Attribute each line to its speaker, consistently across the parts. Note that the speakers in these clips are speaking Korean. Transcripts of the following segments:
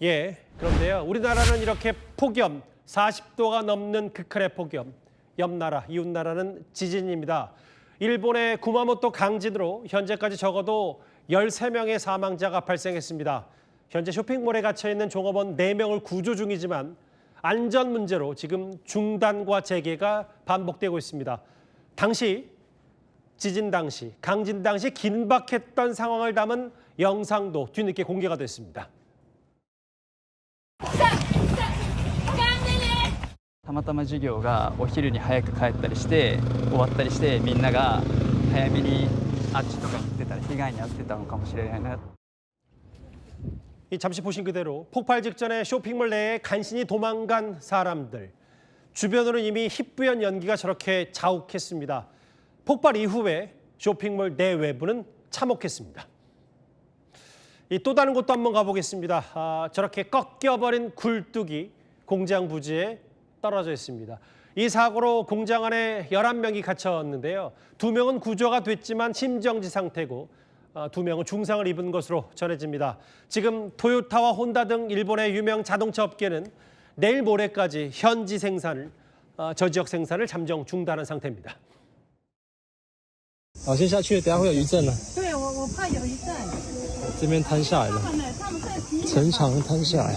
Speaker 1: 예, 그런데요. 우리나라는 이렇게 폭염, 40도가 넘는 극한의 폭염, 옆나라, 이웃나라는 지진입니다. 일본의 구마모토 강진으로 현재까지 적어도 13명의 사망자가 발생했습니다. 현재 쇼핑몰에 갇혀있는 종업원 4명을 구조 중이지만 안전 문제로 지금 중단과 재개가 반복되고 있습니다. 지진 당시, 강진 당시 긴박했던 상황을 담은 영상도 뒤늦게 공개가 됐습니다.
Speaker 2: たまたま授業がお昼に早く帰ったりして終わったりしてみんなが早めにあっちとかに行ってたら被害に遭ってたのかもしれないな。
Speaker 1: 잠시 보신 그대로 폭발 직전에 쇼핑몰 내에 간신히 도망간 사람들. 주변으로 이미 희뿌연 연기가 저렇게 자욱했습니다. 폭발 이후에 쇼핑몰 내외부는 참혹했습니다. 또 다른 곳도 한번 가보겠습니다. 저렇게 꺾여버린 굴뚝이 공장 부지에 떨어져 있습니다. 이 사고로 공장 안에 11명이 갇혔는데요. 2명은 구조가 됐지만 심정지 상태고 2명은 중상을 입은 것으로 전해집니다. 지금 토요타와 혼다 등 일본의 유명 자동차 업계는 내일 모레까지 현지 생산을, 저 지역 생산을 잠정 중단한 상태입니다.
Speaker 3: 先下去，等下会有余震了。
Speaker 4: 对，我怕有一阵。
Speaker 3: 这边瘫下来了，城墙瘫下来。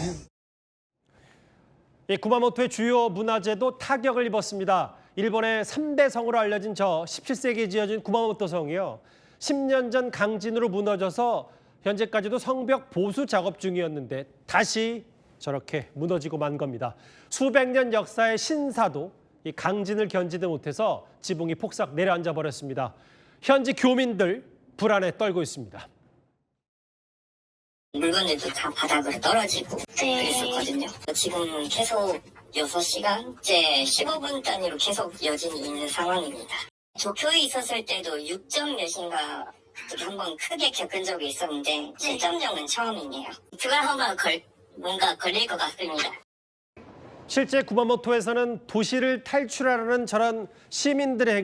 Speaker 1: 구마모토의 주요 문화재도 타격을 입었습니다. 일본의 3대 성으로 알려진 저 17세기에 지어진 구마모토 성이요. 10년 전 강진으로 무너져서 현재까지도 성벽 보수 작업 중이었는데 다시 저렇게 무너지고 만 겁니다. 수백 년 역사의 신사도 이 강진을 견디지 못해서 지붕이 폭삭 내려앉아 버렸습니다. 현지 교민들 불안에 떨고 있습니다.
Speaker 5: 물건들도 다 바닥으로 떨어지고 그랬었거든요. 지금 계속 6시간째 15분 단위로 계속 여진이 있는 상황입니다. 도쿄에 있었을 때도 6점 몇인가 한번 크게 겪은 적이 있었는데 7.0은 처음이네요. 그걸 뭔가 걸릴 것 같습니다.
Speaker 1: 실제 구마모토에서는 도시를 탈출하려는 저런 시민들의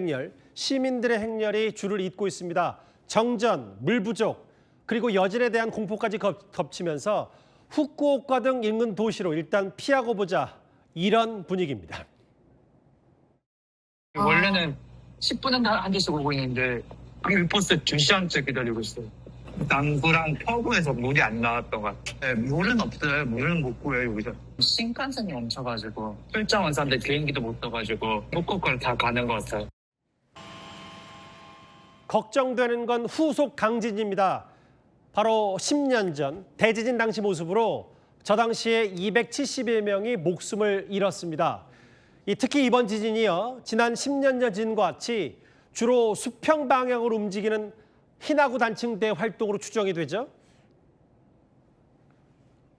Speaker 1: 행렬이 줄을 잇고 있습니다. 정전, 물 부족, 그리고 여진에 대한 공포까지 겹치면서 후쿠오카 등 인근 도시로 일단 피하고 보자 이런 분위기입니다.
Speaker 6: 원래는 10분은 한 대씩 오고 있는데 버스 2시간째 기다리고 있어요. 남부랑 서부에서 물이 안 나왔던 것 같아요. 물은 없어요. 물은 못 구해요, 여기서. 신칸센이 멈춰가지고 출장 온 사람들 비행기도 못 떠가지고 후쿠오카를 다 가는 것 같아요.
Speaker 1: 걱정되는 건 후속 강진입니다. 바로 10년 전 대지진 당시 모습으로 저 당시에 271명이 목숨을 잃었습니다. 특히 이번 지진이요. 지난 10년 전 지진과 같이 주로 수평 방향으로 움직이는 히나구 단층대 활동으로 추정이 되죠.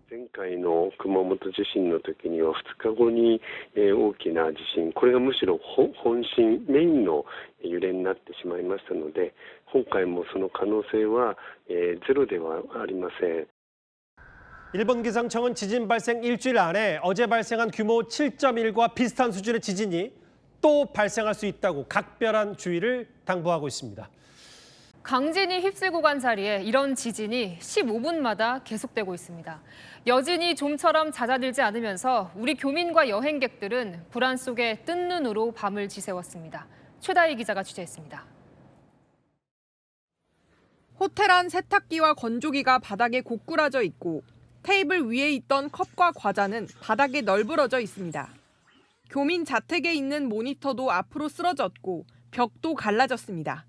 Speaker 7: 前回の熊本地震の時には2日後に大きな地震、これがむしろ本震メインの揺れになってしまいましたので、今回もその可能性はゼロではありません。
Speaker 1: 일본 기상청은 지진 발생 일주일 안에 어제 발생한 규모 7.1과 비슷한 수준의 지진이 또 발생할 수 있다고 각별한 주의를 당부하고 있습니다.
Speaker 8: 강진이 휩쓸고 간 자리에 이런 지진이 15분마다 계속되고 있습니다. 여진이 좀처럼 잦아들지 않으면서 우리 교민과 여행객들은 불안 속에 뜬 눈으로 밤을 지새웠습니다. 최다희 기자가 취재했습니다.
Speaker 9: 호텔 안 세탁기와 건조기가 바닥에 고꾸라져 있고 테이블 위에 있던 컵과 과자는 바닥에 널브러져 있습니다. 교민 자택에 있는 모니터도 앞으로 쓰러졌고 벽도 갈라졌습니다.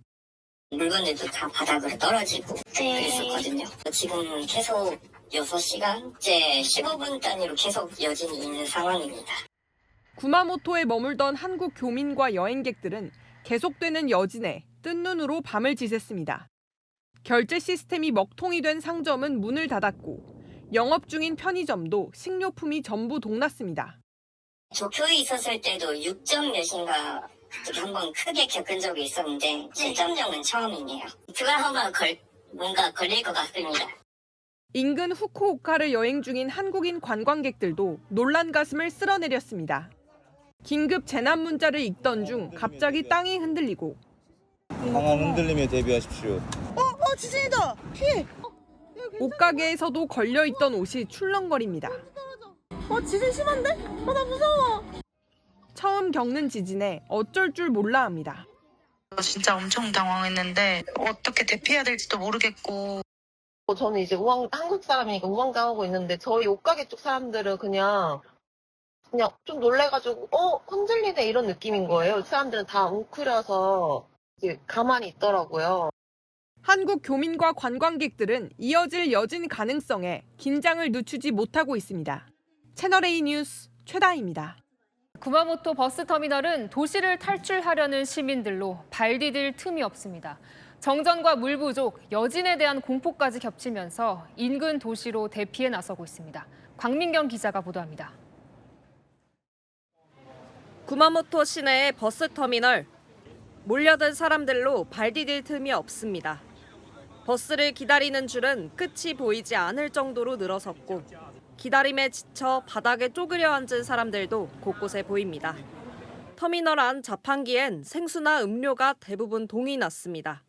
Speaker 5: 물건들도 다 바닥으로 떨어지고 그랬었거든요. 지금 계속 6시간째 15분 단위로 계속 여진이 있는 상황입니다.
Speaker 9: 구마모토에 머물던 한국 교민과 여행객들은 계속되는 여진에 뜬 눈으로 밤을 지샜습니다. 결제 시스템이 먹통이 된 상점은 문을 닫았고 영업 중인 편의점도 식료품이 전부 동났습니다.
Speaker 5: 도쿄에 있었을 때도 6점 몇인가 한번 크게 겪은 적이 있었는데 7.0은 처음이네요. 그걸 뭔가 걸릴 것 같습니다.
Speaker 9: 인근 후쿠오카를 여행 중인 한국인 관광객들도 놀란 가슴을 쓸어내렸습니다. 긴급 재난 문자를 읽던 중 갑자기 땅이 흔들리고
Speaker 3: 강한 흔들림에 대비하십시오.
Speaker 4: 지진이다. 피해.
Speaker 9: 옷가게에서도 걸려있던 옷이 출렁거립니다.
Speaker 4: 지진 심한데? 나 무서워.
Speaker 9: 처음 겪는 지진에 어쩔 줄 몰라 합니다.
Speaker 4: 진짜 엄청 당황했는데 어떻게 대피해야 될지도 모르겠고. 저는 이제 한국 사람이니까 우왕좌왕하고 있는데 저희 옷가게 쪽 사람들은 그냥 좀 놀래가지고 흔들리네 이런 느낌인 거예요. 사람들은 다 웅크려서 이제 가만히 있더라고요.
Speaker 9: 한국 교민과 관광객들은 이어질 여진 가능성에 긴장을 늦추지 못하고 있습니다. 채널A 뉴스 최다희입니다.
Speaker 8: 구마모토 버스터미널은 도시를 탈출하려는 시민들로 발 디딜 틈이 없습니다. 정전과 물 부족, 여진에 대한 공포까지 겹치면서 인근 도시로 대피해 나서고 있습니다. 광민경 기자가 보도합니다.
Speaker 10: 구마모토 시내의 버스터미널. 몰려든 사람들로 발 디딜 틈이 없습니다. 버스를 기다리는 줄은 끝이 보이지 않을 정도로 늘어섰고 기다림에 지쳐 바닥에 쪼그려 앉은 사람들도 곳곳에 보입니다. 터미널 안 자판기엔 생수나 음료가 대부분 동이 났습니다.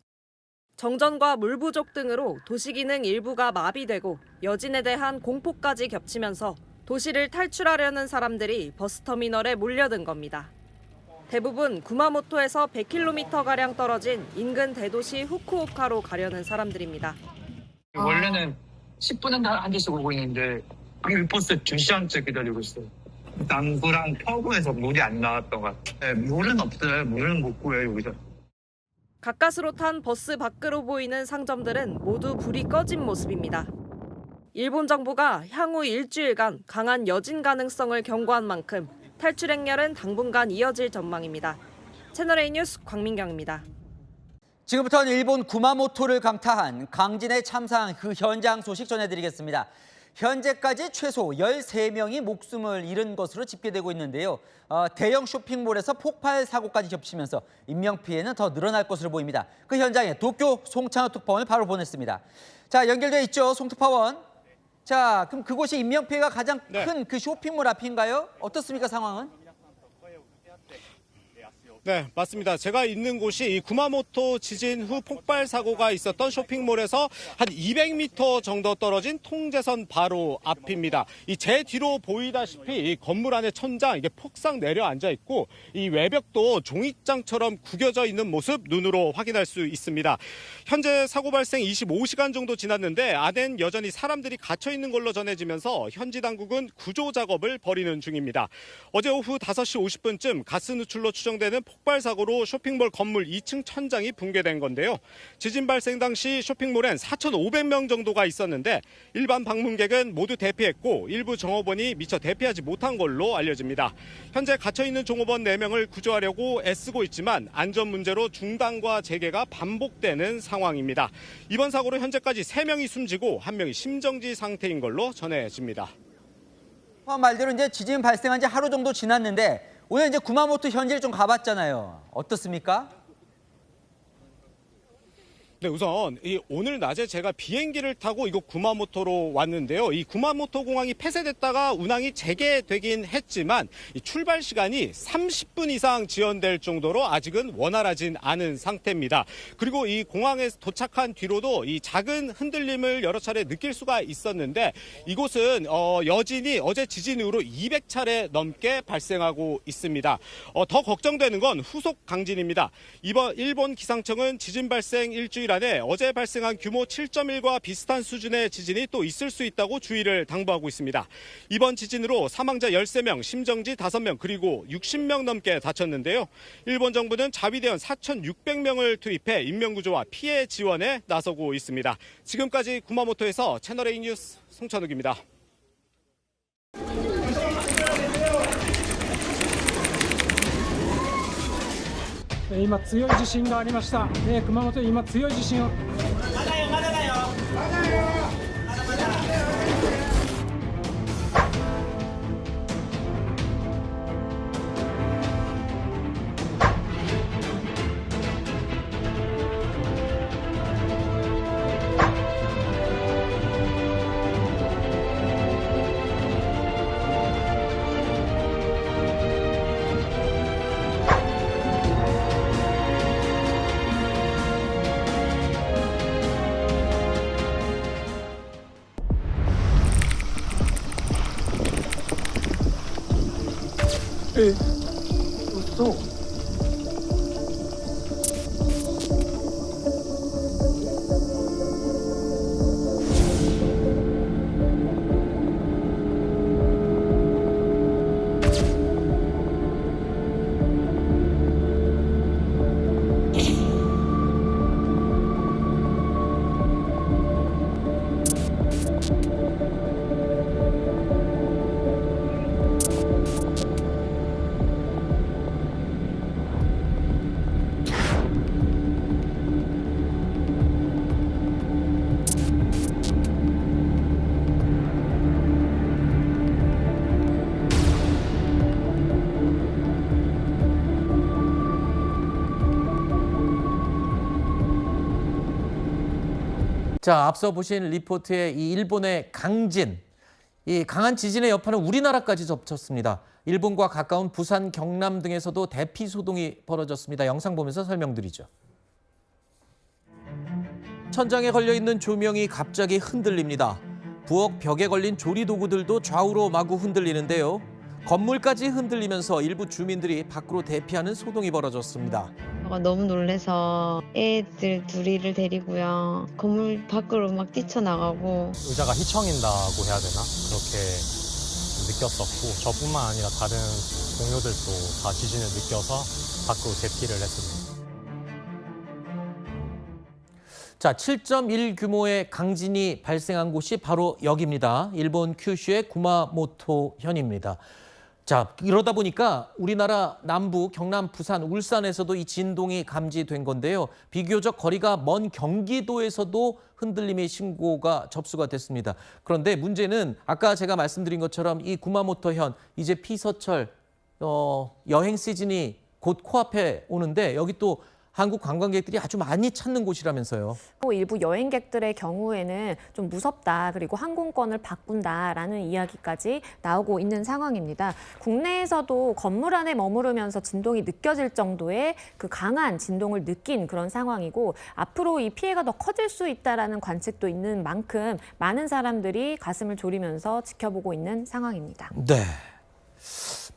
Speaker 10: 정전과 물 부족 등으로 도시기능 일부가 마비되고 여진에 대한 공포까지 겹치면서 도시를 탈출하려는 사람들이 버스터미널에 몰려든 겁니다. 대부분 구마모토에서 100km가량 떨어진 인근 대도시 후쿠오카로 가려는 사람들입입니다.
Speaker 6: 원래는 10분은 한 대씩 오고 있는데 버스 2시간째 기다리고 있어요. 남부랑 서구에서 물이 안 나왔던 것 같아요. 물은 없어요. 물은 못 구해요, 여기서.
Speaker 10: 가까스로 탄 버스 밖으로 보이는 상점들은 모두 불이 꺼진 모습입니다. 일본 정부가 향후 일주일간 강한 여진 가능성을 경고한 만큼 탈출 행렬은 당분간 이어질 전망입니다. 채널A 뉴스 광민경입니다.
Speaker 11: 지금부터는 일본 구마모토를 강타한 강진의 참상 그 현장 소식 전해드리겠습니다. 현재까지 최소 13명이 목숨을 잃은 것으로 집계되고 있는데요. 대형 쇼핑몰에서 폭발 사고까지 겹치면서 인명피해는 더 늘어날 것으로 보입니다. 그 현장에 도쿄 송창호 특파원을 바로 보냈습니다. 자, 연결돼 있죠, 송 특파원. 자, 그럼 그곳이 인명피해가 가장 큰 그 쇼핑몰 앞인가요? 어떻습니까, 상황은?
Speaker 12: 네, 맞습니다. 제가 있는 곳이 이 구마모토 지진 후 폭발 사고가 있었던 쇼핑몰에서 한 200m 정도 떨어진 통제선 바로 앞입니다. 이 제 뒤로 보이다시피 이 건물 안의 천장 이게 폭삭 내려앉아 있고 이 외벽도 종이장처럼 구겨져 있는 모습 눈으로 확인할 수 있습니다. 현재 사고 발생 25시간 정도 지났는데 안엔 여전히 사람들이 갇혀 있는 걸로 전해지면서 현지 당국은 구조 작업을 벌이는 중입니다. 어제 오후 5시 50분쯤 가스 누출로 추정되는 폭발 사고로 쇼핑몰 건물 2층 천장이 붕괴된 건데요. 지진 발생 당시 쇼핑몰엔 4,500명 정도가 있었는데 일반 방문객은 모두 대피했고 일부 종업원이 미처 대피하지 못한 걸로 알려집니다. 현재 갇혀있는 종업원 4명을 구조하려고 애쓰고 있지만 안전 문제로 중단과 재개가 반복되는 상황입니다. 이번 사고로 현재까지 3명이 숨지고 1명이 심정지 상태인 걸로 전해집니다.
Speaker 11: 말대로 이제 지진 발생한 지 하루 정도 지났는데 오늘 이제 구마모토 현지를 좀 가봤잖아요. 어떻습니까?
Speaker 12: 네, 우선 오늘 낮에 제가 비행기를 타고 이곳 구마모토로 왔는데요. 이 구마모토 공항이 폐쇄됐다가 운항이 재개되긴 했지만 이 출발 시간이 30분 이상 지연될 정도로 아직은 원활하진 않은 상태입니다. 그리고 이 공항에 도착한 뒤로도 이 작은 흔들림을 여러 차례 느낄 수가 있었는데 이곳은 여진이 어제 지진 이후로 200차례 넘게 발생하고 있습니다. 더 걱정되는 건 후속 강진입니다. 이번 일본 기상청은 지진 발생 일주일 안에 어제 발생한 규모 7.1과 비슷한 수준의 지진이 또 있을 수 있다고 주의를 당부하고 있습니다. 이번 지진으로 사망자 13명, 심정지 5명, 그리고 60명 넘게 다쳤는데요. 일본 정부는 자위대원 4,600명을 투입해 인명구조와 피해 지원에 나서고 있습니다. 지금까지 구마모토에서 채널A 뉴스 송찬욱입니다.
Speaker 3: 今強い地震がありました。熊本今強い地震を。まだよまだだよ。まだよ。まだまだ。嘘。
Speaker 13: 자, 앞서 보신 리포트의 이 일본의 강진, 이 강한 지진의 여파는 우리나라까지 덮쳤습니다. 일본과 가까운 부산, 경남 등에서도 대피 소동이 벌어졌습니다. 영상 보면서 설명드리죠. 천장에 걸려있는 조명이 갑자기 흔들립니다. 부엌 벽에 걸린 조리도구들도 좌우로 마구 흔들리는데요. 건물까지 흔들리면서 일부 주민들이 밖으로 대피하는 소동이 벌어졌습니다.
Speaker 14: 너무 놀래서 애들 둘이를 데리고요. 건물 밖으로 막 뛰쳐나가고.
Speaker 15: 의자가 휘청인다고 해야 되나? 그렇게 느꼈었고 저뿐만 아니라 다른 동료들도 다 지진을 느껴서 밖으로 대피를 했습니다.
Speaker 13: 자, 7.1 규모의 강진이 발생한 곳이 바로 여기입니다. 일본 큐슈의 구마모토 현입니다. 자, 이러다 보니까 우리나라 남부, 경남, 부산, 울산에서도 이 진동이 감지된 건데요. 비교적 거리가 먼 경기도에서도 흔들림의 신고가 접수가 됐습니다. 그런데 문제는 아까 제가 말씀드린 것처럼 이 구마모토 현, 이제 피서철 여행 시즌이 곧 코앞에 오는데 여기 또 한국 관광객들이 아주 많이 찾는 곳이라면서요.
Speaker 16: 일부 여행객들의 경우에는 좀 무섭다, 그리고 항공권을 바꾼다라는 이야기까지 나오고 있는 상황입니다. 국내에서도 건물 안에 머무르면서 진동이 느껴질 정도의 그 강한 진동을 느낀 그런 상황이고, 앞으로 이 피해가 더 커질 수 있다라는 관측도 있는 만큼 많은 사람들이 가슴을 졸이면서 지켜보고 있는 상황입니다.
Speaker 13: 네.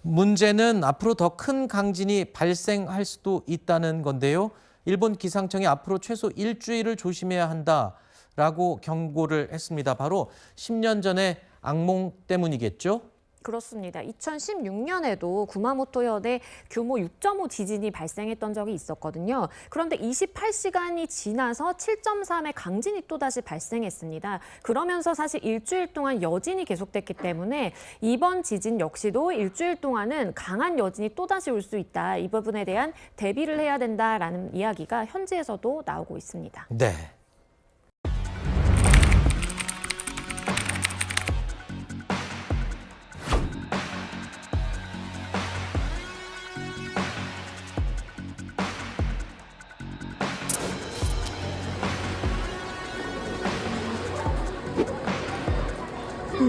Speaker 13: 문제는 앞으로 더 큰 강진이 발생할 수도 있다는 건데요. 일본 기상청이 앞으로 최소 일주일을 조심해야 한다라고 경고를 했습니다. 바로 10년 전의 악몽 때문이겠죠?
Speaker 16: 그렇습니다. 2016년에도 구마모토 현에 규모 6.5 지진이 발생했던 적이 있었거든요. 그런데 28시간이 지나서 7.3의 강진이 또다시 발생했습니다. 그러면서 사실 일주일 동안 여진이 계속됐기 때문에 이번 지진 역시도 일주일 동안은 강한 여진이 또다시 올 수 있다. 이 부분에 대한 대비를 해야 된다라는 이야기가 현지에서도 나오고 있습니다.
Speaker 13: 네.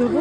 Speaker 14: 여보?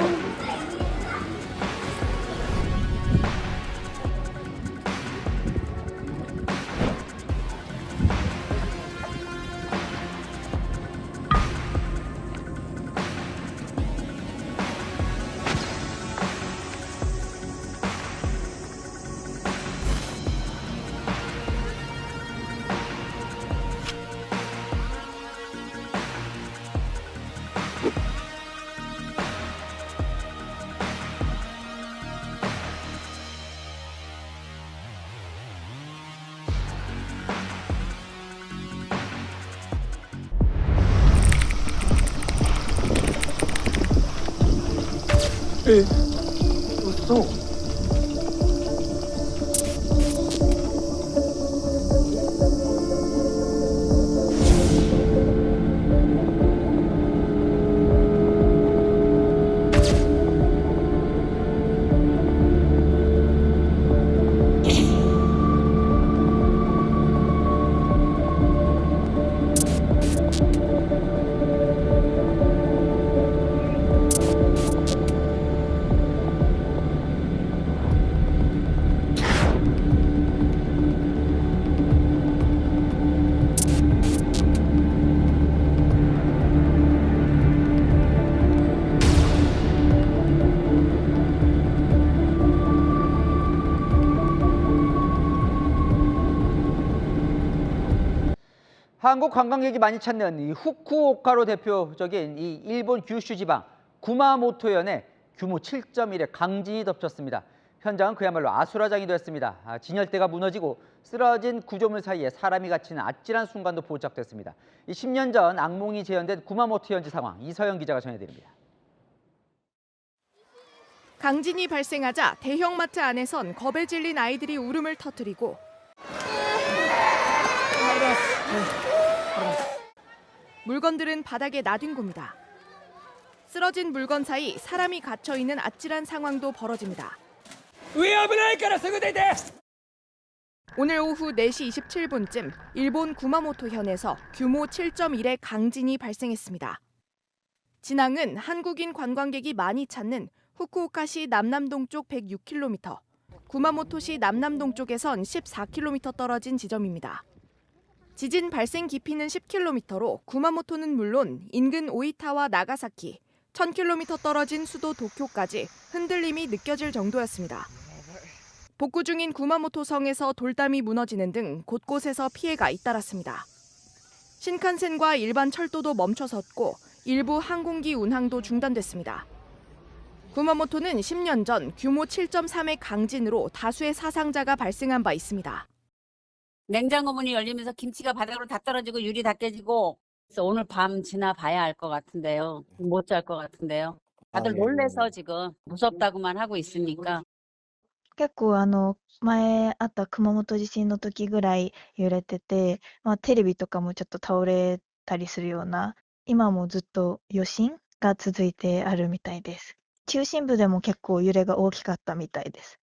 Speaker 3: 嘘。
Speaker 14: 네.
Speaker 11: 한국 관광객이 많이 찾는 이 후쿠오카로 대표적인 이 일본 규슈 지방 구마모토현에 규모 7.1의 강진이 덮쳤습니다. 현장은 그야말로 아수라장이 됐습니다. 진열대가 무너지고 쓰러진 구조물 사이에 사람이 갇히는 아찔한 순간도 포착됐습니다. 10년 전 악몽이 재현된 구마모토 현지 상황 이서영 기자가 전해드립니다.
Speaker 9: 강진이 발생하자 대형마트 안에선 겁에 질린 아이들이 울음을 터뜨리고 물건들은 바닥에 나뒹굽니다. 쓰러진 물건 사이 사람이 갇혀 있는 아찔한 상황도 벌어집니다. 오늘 오후 4시 27분쯤 일본 구마모토현에서 규모 7.1의 강진이 발생했습니다. 진앙은 한국인 관광객이 많이 찾는 후쿠오카시 남남동쪽 106km, 구마모토시 남남동 쪽에선 14km 떨어진 지점입니다. 지진 발생 깊이는 10km로 구마모토는 물론 인근 오이타와 나가사키, 1000km 떨어진 수도 도쿄까지 흔들림이 느껴질 정도였습니다. 복구 중인 구마모토 성에서 돌담이 무너지는 등 곳곳에서 피해가 잇따랐습니다. 신칸센과 일반 철도도 멈춰섰고 일부 항공기 운항도 중단됐습니다. 구마모토는 10년 전 규모 7.3의 강진으로 다수의 사상자가 발생한 바 있습니다.
Speaker 17: 냉장고 문이 열리면서 김치가 바닥으로 다 떨어지고 유리 다 깨지고 그래서 오늘 밤 지나봐야 알 것 같은데요. 못 잘 것 같은데요. 다들 놀래서 지금 무섭다고만 하고 있으니까.
Speaker 14: 結構前あった熊本地震の時ぐらい揺れてて、テレビとかもちょっと倒れたりするような、今もずっと余震が続いてあるみたいです。中心部でも結構揺れが大きかったみたいです。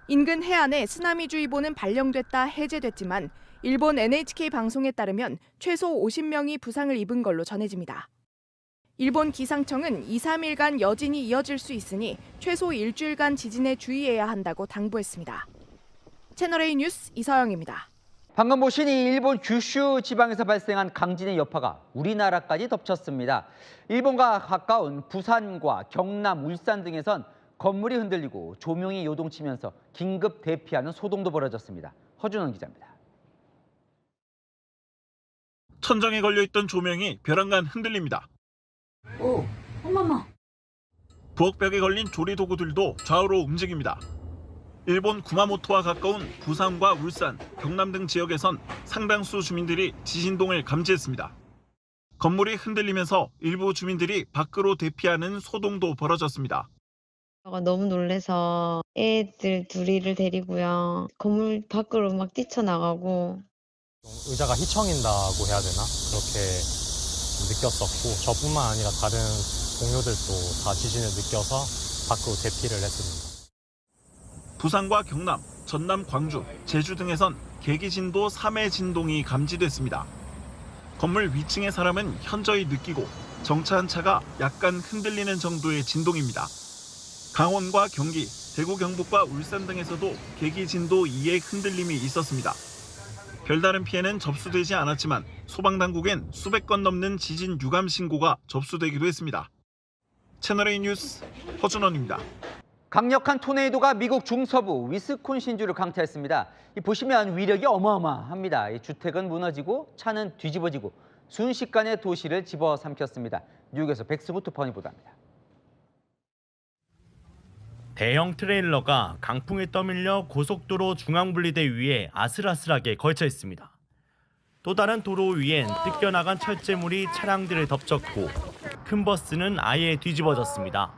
Speaker 9: 인근 해안에 쓰나미주의보는 발령됐다 해제됐지만 일본 NHK 방송에 따르면 최소 50명이 부상을 입은 걸로 전해집니다. 일본 기상청은 2, 3일간 여진이 이어질 수 있으니 최소 일주일간 지진에 주의해야 한다고 당부했습니다. 채널A 뉴스 이서영입니다.
Speaker 11: 방금 보신 이 일본 규슈 지방에서 발생한 강진의 여파가 우리나라까지 덮쳤습니다. 일본과 가까운 부산과 경남, 울산 등에선 건물이 흔들리고 조명이 요동치면서 긴급 대피하는 소동도 벌어졌습니다. 허준원 기자입니다.
Speaker 18: 천장에 걸려있던 조명이 벼랑간 흔들립니다.
Speaker 17: 오, 어머머.
Speaker 18: 부엌벽에 걸린 조리도구들도 좌우로 움직입니다. 일본 구마모토와 가까운 부산과 울산, 경남 등 지역에선 상당수 주민들이 지진동을 감지했습니다. 건물이 흔들리면서 일부 주민들이 밖으로 대피하는 소동도 벌어졌습니다.
Speaker 14: 너무 놀래서 애들 둘이를 데리고요. 건물 밖으로 막 뛰쳐나가고.
Speaker 15: 의자가 휘청인다고 해야 되나? 그렇게 느꼈었고 저뿐만 아니라 다른 동료들도 다 지진을 느껴서 밖으로 대피를 했습니다.
Speaker 18: 부산과 경남, 전남, 광주, 제주 등에선 계기진도 3의 진동이 감지됐습니다. 건물 위층의 사람은 현저히 느끼고 정차한 차가 약간 흔들리는 정도의 진동입니다. 강원과 경기, 대구, 경북과 울산 등에서도 계기진도 2의 흔들림이 있었습니다. 별다른 피해는 접수되지 않았지만 소방당국엔 수백 건 넘는 지진 유감 신고가 접수되기도 했습니다. 채널A 뉴스 허준원입니다.
Speaker 11: 강력한 토네이도가 미국 중서부 위스콘신주를 강타했습니다. 보시면 위력이 어마어마합니다. 주택은 무너지고 차는 뒤집어지고 순식간에 도시를 집어삼켰습니다. 뉴욕에서 백승우 특파원이 보도합니다.
Speaker 19: 대형 트레일러가 강풍에 떠밀려 고속도로 중앙분리대 위에 아슬아슬하게 걸쳐 있습니다. 또 다른 도로 위엔 뜯겨나간 철제물이 차량들을 덮쳤고 큰 버스는 아예 뒤집어졌습니다.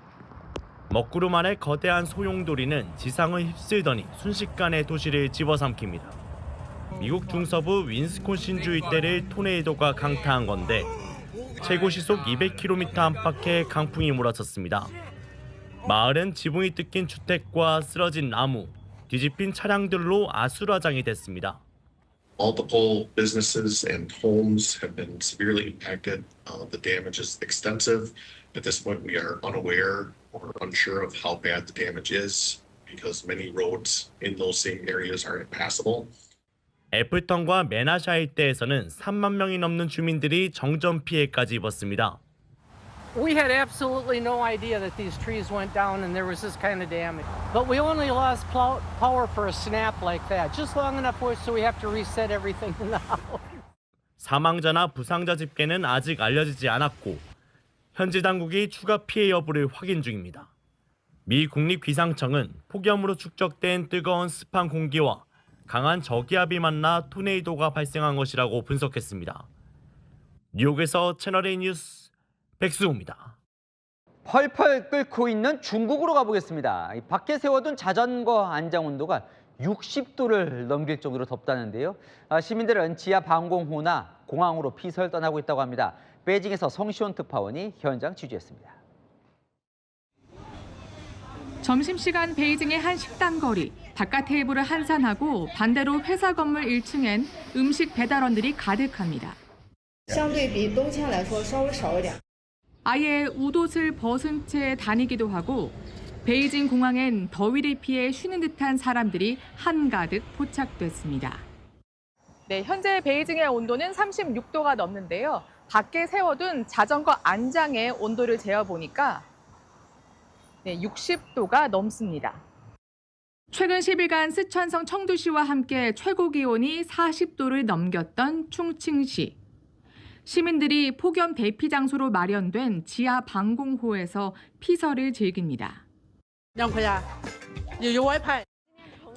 Speaker 19: 먹구름 아래 거대한 소용돌이는 지상을 휩쓸더니 순식간에 도시를 집어삼킵니다. 미국 중서부 위스콘신주 일대를 토네이도가 강타한 건데 최고 시속 200km 안팎의 강풍이 몰아쳤습니다. 마을은 지붕이 뜯긴 주택과 쓰러진 나무, 뒤집힌 차량들로 아수라장이 됐습니다.
Speaker 20: Multiple businesses and homes have been severely impacted. The damage is extensive. At this point, we are unaware or unsure of how bad the damage is because many roads in those same areas are impassable.
Speaker 19: 애플턴과 메나샤 일대에서는 3만 명이 넘는 주민들이 정전 피해까지 입었습니다.
Speaker 21: We had absolutely no idea that these trees went down and there was this kind of damage. But we only lost power for a snap like that, just long enough so we have to reset everything in the house.
Speaker 19: 사망자나 부상자 집계는 아직 알려지지 않았고 현지 당국이 추가 피해 여부를 확인 중입니다. 미 국립기상청은 폭염으로 축적된 뜨거운 습한 공기와 강한 저기압이 만나 토네이도가 발생한 것이라고 분석했습니다. 뉴욕에서 채널A 뉴스 백수호입니다.
Speaker 11: 펄펄 끓고 있는 중국으로 가보겠습니다. 밖에 세워둔 자전거 안장 온도가 60도를 넘길 정도로 덥다는데요. 시민들은 지하 방공호나 공항으로 피서를 떠나고 있다고 합니다. 베이징에서 성시온 특파원이 현장 취재했습니다.
Speaker 2: 점심시간 베이징의 한 식당 거리. 바깥 테이블을 한산하고 반대로 회사 건물 1층엔 음식 배달원들이 가득합니다. 아예 웃옷을 벗은 채 다니기도 하고 베이징 공항엔 더위를 피해 쉬는 듯한 사람들이 한가득 포착됐습니다.
Speaker 22: 네, 현재 베이징의 온도는 36도가 넘는데요. 밖에 세워둔 자전거 안장의 온도를 재어보니까 60도가 넘습니다.
Speaker 2: 최근 10일간 쓰촨성 청두시와 함께 최고 기온이 40도를 넘겼던 충칭시. 시민들이 폭염 대피 장소로 마련된 지하 방공호에서 피서를 즐깁니다.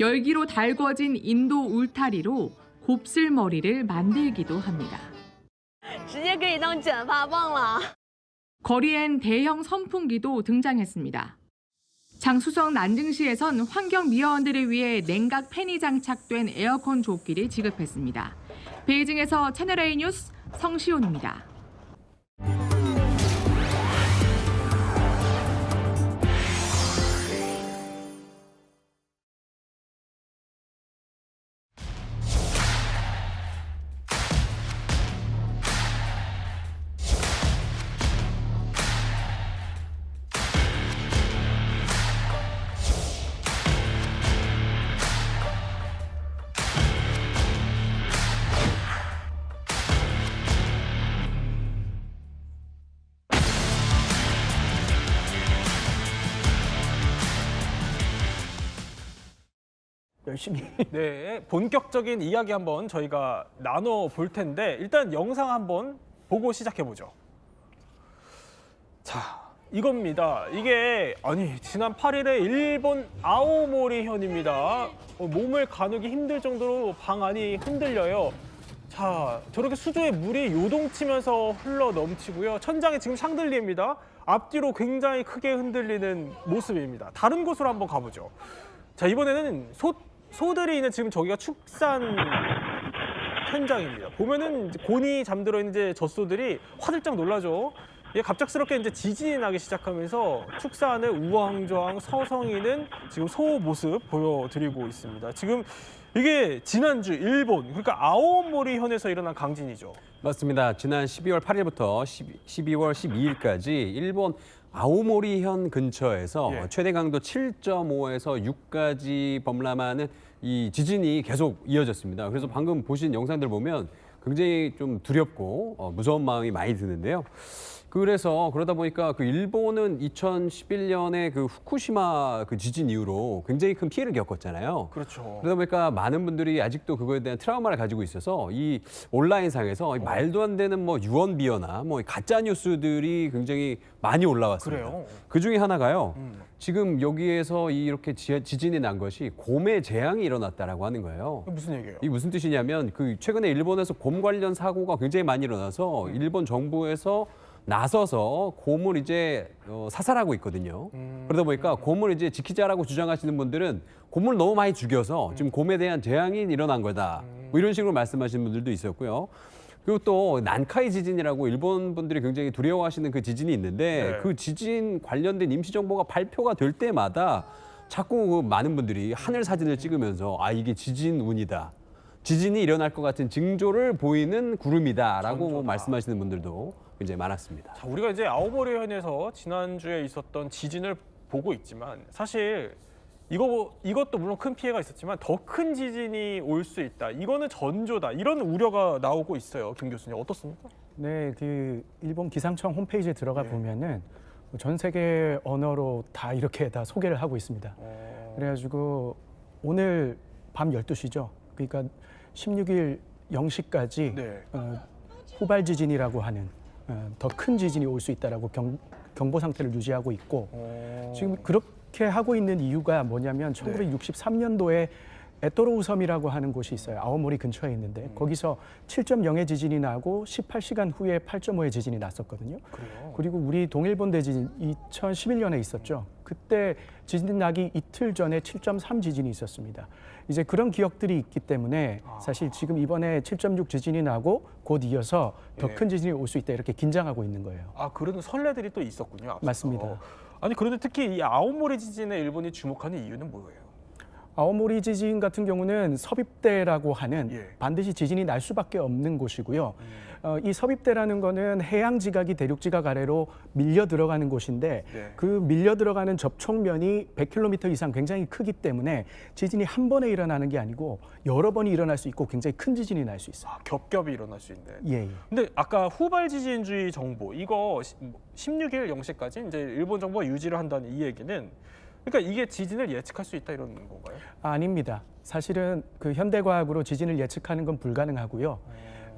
Speaker 2: 열기로 달궈진 인도 울타리로 곱슬머리를 만들기도 합니다. 거리엔 대형 선풍기도 등장했습니다. 장수성 난징시에선 환경미화원들을 위해 냉각 팬이 장착된 에어컨 조끼를 지급했습니다. 베이징에서 채널A 뉴스 성시온입니다.
Speaker 23: 열심히. 네, 본격적인 이야기 한번 저희가 나눠볼 텐데 일단 영상 한번 보고 시작해보죠. 자, 이겁니다. 이게 지난 8일에 일본 아오모리현입니다. 몸을 가누기 힘들 정도로 방 안이 흔들려요. 자, 저렇게 수조에 물이 요동치면서 흘러 넘치고요. 천장이 지금 샹들리에입니다. 앞뒤로 굉장히 크게 흔들리는 모습입니다. 다른 곳으로 한번 가보죠. 자, 이번에는 소들이 있는 지금 저기가 축산 현장입니다. 보면은 곤이 잠들어 있는 이제 젖소들이 화들짝 놀라죠. 이게 갑작스럽게 이제 지진이 나기 시작하면서 축사안의 우왕좌왕 서성이는 지금 소 모습 보여드리고 있습니다. 지금 이게 지난주 일본, 그러니까 아오모리현에서 일어난 강진이죠.
Speaker 24: 맞습니다. 지난 12월 8일부터 12월 12일까지 일본 아오모리현 근처에서 최대 강도 7.5에서 6까지 범람하는 이 지진이 계속 이어졌습니다. 그래서 방금 보신 영상들 보면 굉장히 좀 두렵고 무서운 마음이 많이 드는데요. 그러다 보니까 그 일본은 2011년에 그 후쿠시마 그 지진 이후로 굉장히 큰 피해를 겪었잖아요.
Speaker 23: 그렇죠.
Speaker 24: 그러다 보니까 많은 분들이 아직도 그거에 대한 트라우마를 가지고 있어서 이 온라인상에서 말도 안 되는 뭐 유언 비어나 뭐 가짜 뉴스들이 굉장히 많이 올라왔습니다.
Speaker 23: 그래요?
Speaker 24: 그 중에 하나가요. 지금 여기에서 이렇게 지진이 난 것이 곰의 재앙이 일어났다라고 하는 거예요.
Speaker 23: 무슨 얘기예요?
Speaker 24: 이게 무슨 뜻이냐면 그 최근에 일본에서 곰 관련 사고가 굉장히 많이 일어나서 일본 정부에서 나서서 곰을 이제 사살하고 있거든요. 그러다 보니까 곰을 이제 지키자라고 주장하시는 분들은 곰을 너무 많이 죽여서 지금 곰에 대한 재앙이 일어난 거다. 뭐 이런 식으로 말씀하시는 분들도 있었고요. 그리고 또 난카이 지진이라고 일본 분들이 굉장히 두려워하시는 그 지진이 있는데 그 지진 관련된 임시 정보가 발표가 될 때마다 자꾸 많은 분들이 하늘 사진을 찍으면서 이게 지진 운이다. 지진이 일어날 것 같은 징조를 보이는 구름이다라고 말씀하시는 분들도 굉장히 많았습니다.
Speaker 23: 자, 우리가 이제 아오모리현에서 지난주에 있었던 지진을 보고 있지만 사실 이것도 물론 큰 피해가 있었지만 더 큰 지진이 올 수 있다. 이거는 전조다. 이런 우려가 나오고 있어요. 김 교수님 어떻습니까?
Speaker 25: 네, 그 일본 기상청 홈페이지에 들어가 보면은 전 세계 언어로 다 이렇게 다 소개를 하고 있습니다. 그래가지고 오늘 밤 12시죠. 그러니까 16일 0시까지 후발 지진이라고 하는 더 큰 지진이 올 수 있다라고 경보 상태를 유지하고 있고 지금 그렇게 하고 있는 이유가 뭐냐면 1963년도에 에토로우 섬이라고 하는 곳이 있어요. 아오모리 근처에 있는데 거기서 7.0의 지진이 나고 18시간 후에 8.5의 지진이 났었거든요. 그리고 우리 동일본 대지진 2011년에 있었죠. 그때 지진 나기 이틀 전에 7.3 지진이 있었습니다. 이제 그런 기억들이 있기 때문에 사실 지금 이번에 7.6 지진이 나고 곧 이어서 더 큰 지진이 올 수 있다 이렇게 긴장하고 있는 거예요.
Speaker 23: 아, 그런 설레들이 또 있었군요. 앞서서.
Speaker 25: 맞습니다.
Speaker 23: 아니 그런데 특히 이 아오모리 지진에 일본이 주목하는 이유는 뭐예요?
Speaker 25: 아오모리 지진 같은 경우는 섭입대라고 하는 반드시 지진이 날 수밖에 없는 곳이고요. 이 섭입대라는 거는 해양 지각이 대륙 지각 아래로 밀려 들어가는 곳인데 그 밀려 들어가는 접촉면이 100km 이상 굉장히 크기 때문에 지진이 한 번에 일어나는 게 아니고 여러 번이 일어날 수 있고 굉장히 큰 지진이 날 수 있어요.
Speaker 23: 겹겹이 일어날 수 있는.
Speaker 25: 예.
Speaker 23: 근데 아까 후발 지진주의 정보 이거 16일 0시까지 이제 일본 정부가 유지를 한다는 이 얘기는 그러니까 이게 지진을 예측할 수 있다 이런 건가요?
Speaker 25: 아닙니다. 사실은 그 현대과학으로 지진을 예측하는 건 불가능하고요.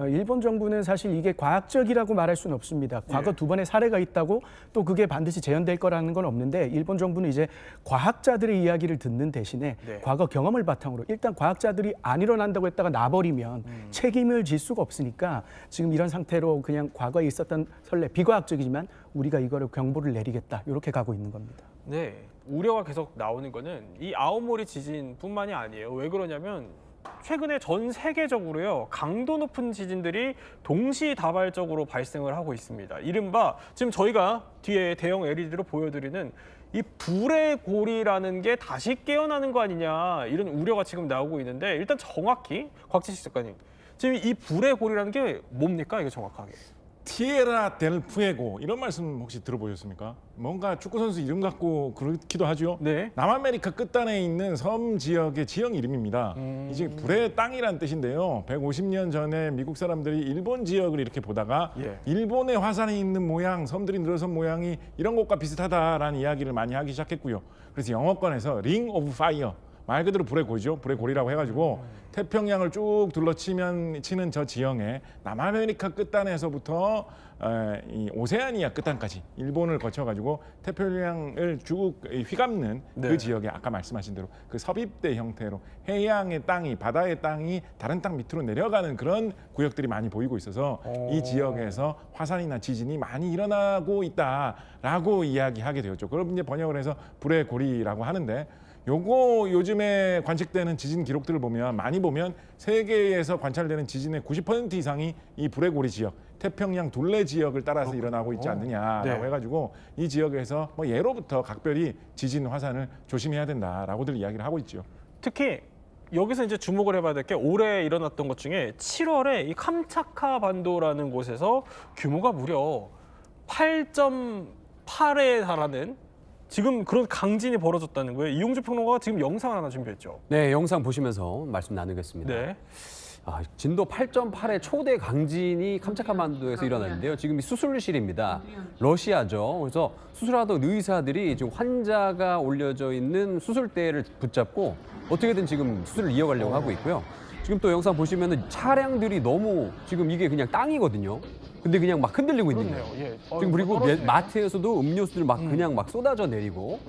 Speaker 25: 일본 정부는 사실 이게 과학적이라고 말할 수는 없습니다. 과거 2번의 사례가 있다고 또 그게 반드시 재현될 거라는 건 없는데 일본 정부는 이제 과학자들의 이야기를 듣는 대신에 과거 경험을 바탕으로 일단 과학자들이 안 일어난다고 했다가 나버리면 책임을 질 수가 없으니까 지금 이런 상태로 그냥 과거에 있었던 선례 비과학적이지만 우리가 이거를 경보를 내리겠다 이렇게 가고 있는 겁니다.
Speaker 23: 네, 우려가 계속 나오는 거는 이 아오모리 지진뿐만이 아니에요. 왜 그러냐면 최근에 전 세계적으로요 강도 높은 지진들이 동시다발적으로 발생을 하고 있습니다. 이른바 지금 저희가 뒤에 대형 LED로 보여드리는 이 불의 고리라는 게 다시 깨어나는 거 아니냐 이런 우려가 지금 나오고 있는데 일단 정확히 곽지식 작가님 지금 이 불의 고리라는 게 뭡니까 이게 정확하게?
Speaker 1: 티에라 델 푸에고 이런 말씀 혹시 들어보셨습니까? 뭔가 축구 선수 이름 같고 그렇기도 하죠.
Speaker 23: 네.
Speaker 1: 남아메리카 끝단에 있는 섬 지역의 지형 이름입니다. 이제 불의 땅이란 뜻인데요. 150년 전에 미국 사람들이 일본 지역을 이렇게 보다가 일본에 화산이 있는 모양, 섬들이 늘어선 모양이 이런 곳과 비슷하다라는 이야기를 많이 하기 시작했고요. 그래서 영어권에서 링 오브 파이어 말 그대로 불의 고리죠. 불의 고리라고 해가지고 태평양을 쭉 둘러치는 저 지형에 남아메리카 끝단에서부터 이 오세아니아 끝단까지 일본을 거쳐가지고 태평양을 쭉 휘감는 그 지역에 아까 말씀하신 대로 그 섭입대 형태로 해양의 땅이 바다의 땅이 다른 땅 밑으로 내려가는 그런 구역들이 많이 보이고 있어서 이 지역에서 화산이나 지진이 많이 일어나고 있다라고 이야기하게 되었죠. 그럼 이제 번역을 해서 불의 고리라고 하는데. 요거 요즘에 관측되는 지진 기록들을 보면 많이 보면 세계에서 관찰되는 지진의 90% 이상이 이 불의 고리 지역, 태평양 둘레 지역을 따라서 일어나고 있지 않느냐라고 해가지고 이 지역에서 뭐 예로부터 각별히 지진 화산을 조심해야 된다라고들 이야기를 하고 있죠.
Speaker 23: 특히 여기서 이제 주목을 해봐야 될 게 올해 일어났던 것 중에 7월에 이 캄차카 반도라는 곳에서 규모가 무려 8.8에 달하는 지금 그런 강진이 벌어졌다는 거예요. 이용주 평론가가 지금 영상을 하나 준비했죠.
Speaker 24: 네, 영상 보시면서 말씀 나누겠습니다.
Speaker 23: 네.
Speaker 24: 진도 8.8의 초대 강진이 캄차카반도에서 일어났는데요. 지금 이 수술실입니다. 러시아죠. 그래서 수술하던 의사들이 지금 환자가 올려져 있는 수술대를 붙잡고 어떻게든 지금 수술을 이어가려고 하고 있고요. 지금 또 영상 보시면은 차량들이 너무 지금 이게 그냥 땅이거든요. 근데 그냥 막 흔들리고 있는 거예요. 지금 그리고 마트에서도 음료수들 막 그냥 막 쏟아져 내리고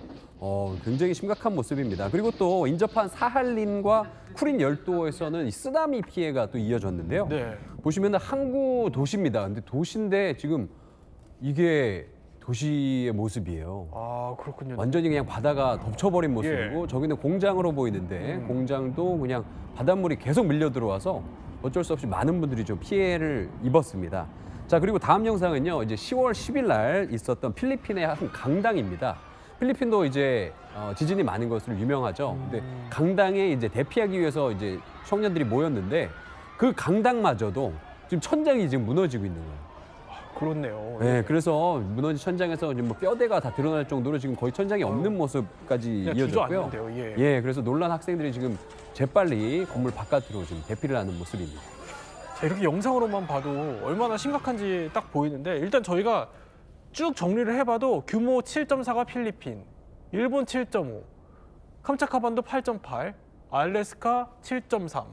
Speaker 24: 굉장히 심각한 모습입니다. 그리고 또 인접한 사할린과 쿠린 열도에서는 이 쓰나미 피해가 또 이어졌는데요. 보시면 항구 도시입니다. 근데 도시인데 지금 이게 도시의 모습이에요.
Speaker 23: 아, 그렇군요.
Speaker 24: 완전히 그냥 바다가 덮쳐버린 모습이고 저기는 공장으로 보이는데 공장도 그냥 바닷물이 계속 밀려 들어와서 어쩔 수 없이 많은 분들이 좀 피해를 입었습니다. 자, 그리고 다음 영상은요, 이제 10월 10일 날 있었던 필리핀의 한 강당입니다. 필리핀도 이제 지진이 많은 것으로 유명하죠. 근데 강당에 이제 대피하기 위해서 이제 청년들이 모였는데 그 강당마저도 지금 천장이 지금 무너지고 있는 거예요.
Speaker 23: 그렇네요.
Speaker 24: 네, 그래서 무너진 천장에서 뭐 뼈대가 다 드러날 정도로 지금 거의 천장이 없는 모습까지 이어졌고요. 그래서 놀란 학생들이 지금 재빨리 건물 바깥으로 지금 대피를 하는 모습입니다.
Speaker 23: 자, 이렇게 영상으로만 봐도 얼마나 심각한지 딱 보이는데 일단 저희가 쭉 정리를 해봐도 규모 7.4가 필리핀, 일본 7.5, 캄차카반도 8.8, 알래스카 7.3.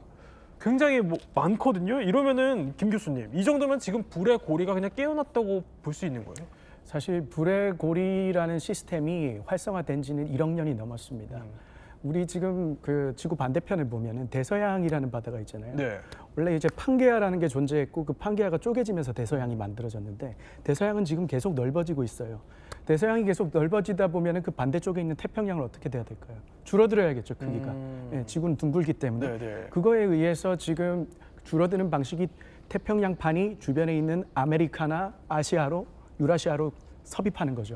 Speaker 23: 굉장히 많거든요. 이러면은 김 교수님, 이 정도면 지금 불의 고리가 그냥 깨어났다고 볼 수 있는 거예요?
Speaker 25: 사실 불의 고리라는 시스템이 활성화된 지는 1억 년이 넘었습니다. 우리 지금 그 지구 반대편을 보면은 대서양이라는 바다가 있잖아요.
Speaker 23: 네.
Speaker 25: 원래 이제 판게아라는 게 존재했고 그 판게아가 쪼개지면서 대서양이 만들어졌는데 대서양은 지금 계속 넓어지고 있어요. 대서양이 계속 넓어지다 보면은 그 반대쪽에 있는 태평양은 어떻게 돼야 될까요? 줄어들어야겠죠, 크기가. 예, 지구는 둥글기 때문에.
Speaker 23: 네네.
Speaker 25: 그거에 의해서 지금 줄어드는 방식이 태평양판이 주변에 있는 아메리카나 아시아로 유라시아로 섭입하는 거죠.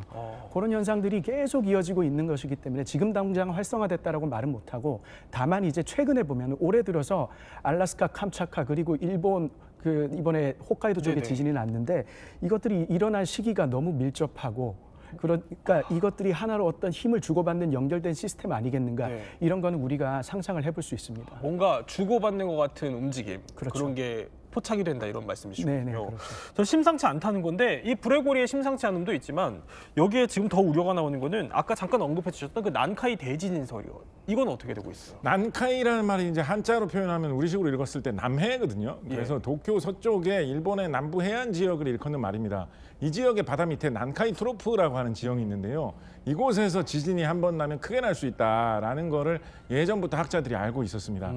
Speaker 25: 그런 현상들이 계속 이어지고 있는 것이기 때문에 지금 당장 활성화됐다라고 말은 못하고 다만 이제 최근에 보면 올해 들어서 알래스카, 캄차카 그리고 일본 그 이번에 홋카이도 쪽에
Speaker 23: 네네.
Speaker 25: 지진이 났는데 이것들이 일어날 시기가 너무 밀접하고 그러니까 이것들이 하나로 어떤 힘을 주고받는 연결된 시스템 아니겠는가
Speaker 23: 네.
Speaker 25: 이런 거는 우리가 상상을 해볼 수 있습니다.
Speaker 23: 뭔가 주고받는 것 같은 움직임,
Speaker 25: 그렇죠.
Speaker 23: 그런 게 포착이 된다 이런 말씀이시군요.
Speaker 25: 네네, 그렇죠.
Speaker 23: 전 심상치 않다는 건데 이 불의 고리의 심상치 않음도 있지만 여기에 지금 더 우려가 나오는 거는 아까 잠깐 언급해 주셨던 그 난카이 대지진설이요. 이건 어떻게 되고 있어요?
Speaker 1: 난카이라는 말이 이제 한자로 표현하면 우리식으로 읽었을 때 남해거든요. 그래서 도쿄 서쪽에 일본의 남부 해안 지역을 일컫는 말입니다. 이 지역의 바다 밑에 난카이 트로프라고 하는 지형이 있는데요. 이곳에서 지진이 한 번 나면 크게 날 수 있다라는 거를 예전부터 학자들이 알고 있었습니다.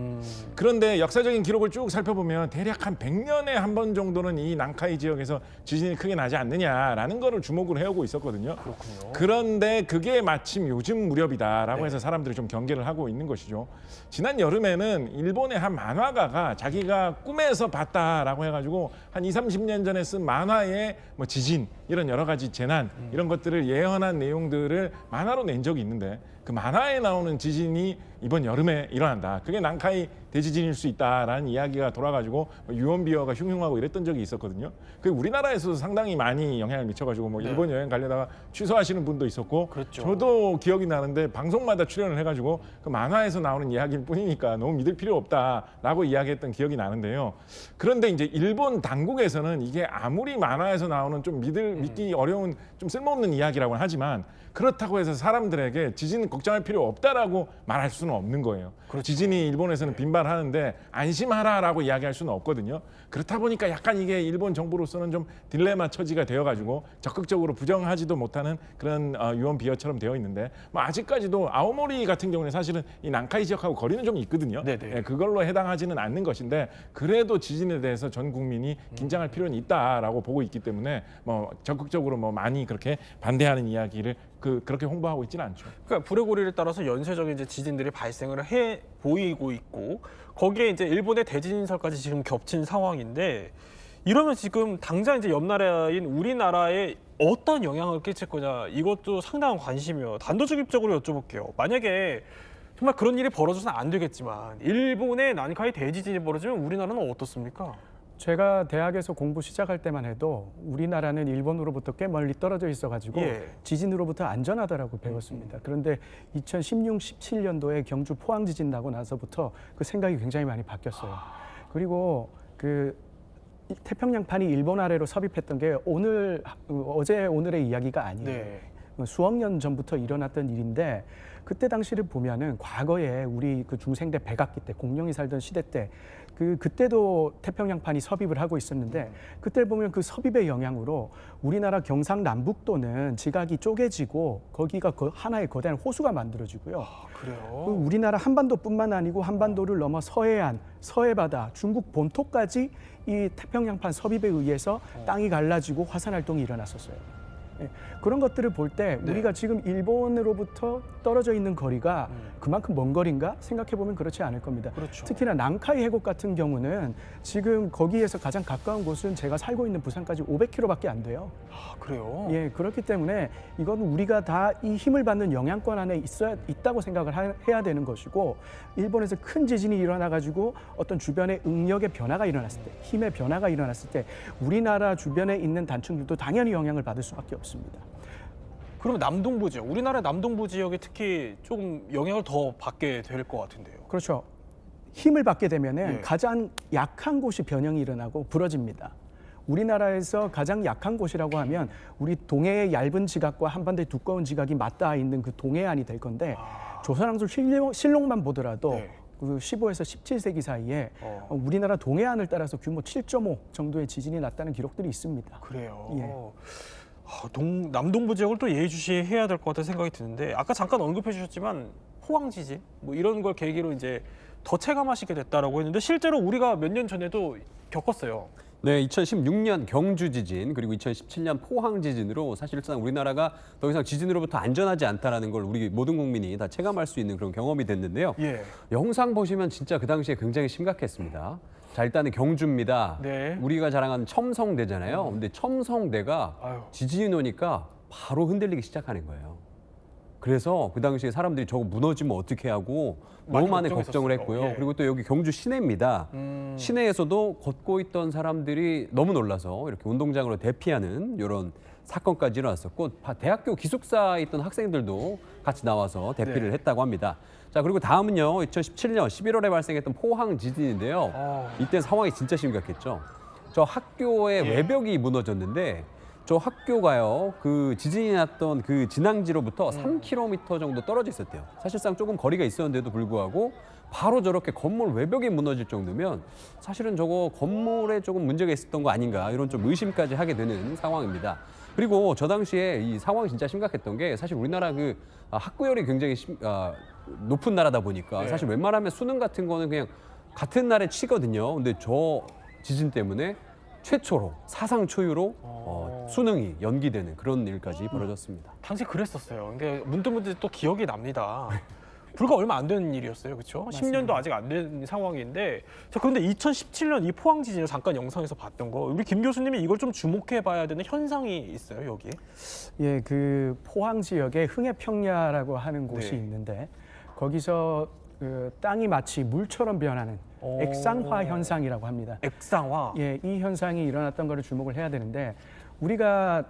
Speaker 1: 그런데 역사적인 기록을 쭉 살펴보면 대략 한 100년에 한 번 정도는 이 난카이 지역에서 지진이 크게 나지 않느냐라는 거를 주목을 해오고 있었거든요.
Speaker 23: 그렇군요.
Speaker 1: 그런데 그게 마침 요즘 무렵이다라고 해서 사람들이 좀 경계를 하고 있는 것이죠. 지난 여름에는 일본의 한 만화가가 자기가 꿈에서 봤다라고 해가지고 한 20-30년 전에 쓴 만화의 뭐 지진 이런 여러 가지 재난 이런 것들을 예언한 내용들을 만화로 낸 적이 있는데 그 만화에 나오는 지진이 이번 여름에 일어난다. 그게 난카이 대지진일 수 있다라는 이야기가 돌아가지고 유언비어가 흉흉하고 이랬던 적이 있었거든요. 그 우리나라에서도 상당히 많이 영향을 미쳐가지고 뭐 일본 여행 가려다가 취소하시는 분도 있었고
Speaker 23: 그렇죠.
Speaker 1: 저도 기억이 나는데 방송마다 출연을 해가지고 그 만화에서 나오는 이야기일 뿐이니까 너무 믿을 필요 없다라고 이야기했던 기억이 나는데요. 그런데 이제 일본 당국에서는 이게 아무리 만화에서 나오는 좀 믿기 어려운 좀 쓸모없는 이야기라고는 하지만 그렇다고 해서 사람들에게 지진 걱정할 필요 없다라고 말할 수는 없는 거예요. 지진이 일본에서는 빈발하는데 안심하라라고 이야기할 수는 없거든요. 그렇다 보니까 약간 이게 일본 정부로서는 좀 딜레마 처지가 되어가지고 적극적으로 부정하지도 못하는 그런 유언 비어처럼 되어 있는데 뭐 아직까지도 아오모리 같은 경우는 사실은 이 난카이 지역하고 거리는 좀 있거든요. 예, 그걸로 해당하지는 않는 것인데 그래도 지진에 대해서 전 국민이 긴장할 필요는 있다라고 보고 있기 때문에 뭐 적극적으로 뭐 많이 그렇게 반대하는 이야기를 그렇게 홍보하고 있지는 않죠.
Speaker 23: 그러니까 불의 고리를 따라서 연쇄적인 이제 지진들이 발생을 해 보이고 있고 거기에 이제 일본의 대지진설까지 지금 겹친 상황인데 이러면 지금 당장 이제 옆 나라인 우리나라에 어떤 영향을 끼칠 거냐 이것도 상당한 관심이요. 단도직입적으로 여쭤볼게요. 만약에 정말 그런 일이 벌어져서는 안 되겠지만 일본의 난카이 대지진이 벌어지면 우리나라는 어떻습니까?
Speaker 25: 제가 대학에서 공부 시작할 때만 해도 우리나라는 일본으로부터 꽤 멀리 떨어져 있어가지고 지진으로부터 안전하다라고 배웠습니다. 그런데 2016, 17년도에 경주 포항 지진 나고 나서부터 그 생각이 굉장히 많이 바뀌었어요. 그리고 그 태평양판이 일본 아래로 섭입했던 게 어제 오늘의 이야기가 아니에요. 수억 년 전부터 일어났던 일인데 그때 당시를 보면은 과거에 우리 그 중생대 백악기 때 공룡이 살던 시대 때 그때도 태평양판이 섭입을 하고 있었는데 그때 보면 그 섭입의 영향으로 우리나라 경상남북도는 지각이 쪼개지고 거기가 하나의 거대한 호수가 만들어지고요.
Speaker 23: 그래요?
Speaker 25: 우리나라 한반도뿐만 아니고 한반도를 넘어 서해안, 서해바다, 중국 본토까지 이 태평양판 섭입에 의해서 땅이 갈라지고 화산 활동이 일어났었어요. 예, 그런 것들을 볼 때 우리가 지금 일본으로부터 떨어져 있는 거리가 그만큼 먼 거리인가 생각해보면 그렇지 않을 겁니다. 특히나 난카이 해곡 같은 경우는 지금 거기에서 가장 가까운 곳은 제가 살고 있는 부산까지 500km밖에 안 돼요.
Speaker 23: 아, 그래요?
Speaker 25: 예, 그렇기 때문에 이건 우리가 다 이 힘을 받는 영향권 안에 있다고 생각을 해야 되는 것이고 일본에서 큰 지진이 일어나가지고 어떤 주변의 응력의 변화가 일어났을 때, 힘의 변화가 일어났을 때 우리나라 주변에 있는 단층들도 당연히 영향을 받을 수밖에 없습니다.
Speaker 23: 그러면 남동부 지역, 우리나라 남동부 지역에 특히 좀 영향을 더 받게 될 것 같은데요.
Speaker 25: 그렇죠. 힘을 받게 되면은 가장 약한 곳이 변형이 일어나고 부러집니다. 우리나라에서 가장 약한 곳이라고 하면 우리 동해의 얇은 지각과 한반도의 두꺼운 지각이 맞닿아 있는 그 동해안이 될 건데 조선왕조 실록만 보더라도 그 15에서 17세기 사이에 우리나라 동해안을 따라서 규모 7.5 정도의 지진이 났다는 기록들이 있습니다.
Speaker 23: 그래요.
Speaker 25: 예.
Speaker 23: 남동부 지역을 또 예의주시해야 될 것 같다는 생각이 드는데 아까 잠깐 언급해 주셨지만 포항 지진 뭐 이런 걸 계기로 이제 더 체감하시게 됐다라고 했는데 실제로 우리가 몇 년 전에도 겪었어요.
Speaker 24: 네, 2016년 경주 지진 그리고 2017년 포항 지진으로 사실상 우리나라가 더 이상 지진으로부터 안전하지 않다라는 걸 우리 모든 국민이 다 체감할 수 있는 그런 경험이 됐는데요.
Speaker 23: 예.
Speaker 24: 영상 보시면 진짜 그 당시에 굉장히 심각했습니다. 자, 일단은 경주입니다.
Speaker 23: 네.
Speaker 24: 우리가 자랑하는 첨성대잖아요. 근데 첨성대가 지진이 오니까 바로 흔들리기 시작하는 거예요. 그래서 그 당시에 사람들이 저거 무너지면 어떻게 하고 너무 많이 걱정을 했고요.
Speaker 23: 예.
Speaker 24: 그리고 또 여기 경주 시내입니다. 시내에서도 걷고 있던 사람들이 너무 놀라서 이렇게 운동장으로 대피하는 이런 사건까지 일어났었고 대학교 기숙사에 있던 학생들도 같이 나와서 대피를 했다고 합니다. 자, 그리고 다음은요. 2017년 11월에 발생했던 포항 지진인데요. 이때 상황이 진짜 심각했죠. 저 학교의 외벽이 무너졌는데 저 학교가요, 그 지진이 났던 그 진앙지로부터 3km 정도 떨어져 있었대요. 사실상 조금 거리가 있었는데도 불구하고 바로 저렇게 건물 외벽이 무너질 정도면 사실은 저거 건물에 조금 문제가 있었던 거 아닌가 이런 좀 의심까지 하게 되는 상황입니다. 그리고 저 당시에 이 상황이 진짜 심각했던 게 사실 우리나라 그 학구열이 굉장히 높은 나라다 보니까 사실 웬만하면 수능 같은 거는 그냥 같은 날에 치거든요. 근데 저 지진 때문에 최초로 사상 초유로 수능이 연기되는 그런 일까지 벌어졌습니다.
Speaker 23: 당시 그랬었어요. 근데 문득문득 또 기억이 납니다. 불과 얼마 안 된 일이었어요, 그렇죠? 10년도 아직 안 된 상황인데, 자, 그런데 2017년 이 포항 지진을 잠깐 영상에서 봤던 거, 우리 김 교수님이 이걸 좀 주목해봐야 되는 현상이 있어요, 여기?
Speaker 25: 예, 그 포항 지역에 흥해평야라고 하는 곳이 있는데 거기서 그 땅이 마치 물처럼 변하는 액상화 현상이라고 합니다.
Speaker 23: 액상화?
Speaker 25: 예, 이 현상이 일어났던 거를 주목을 해야 되는데 우리가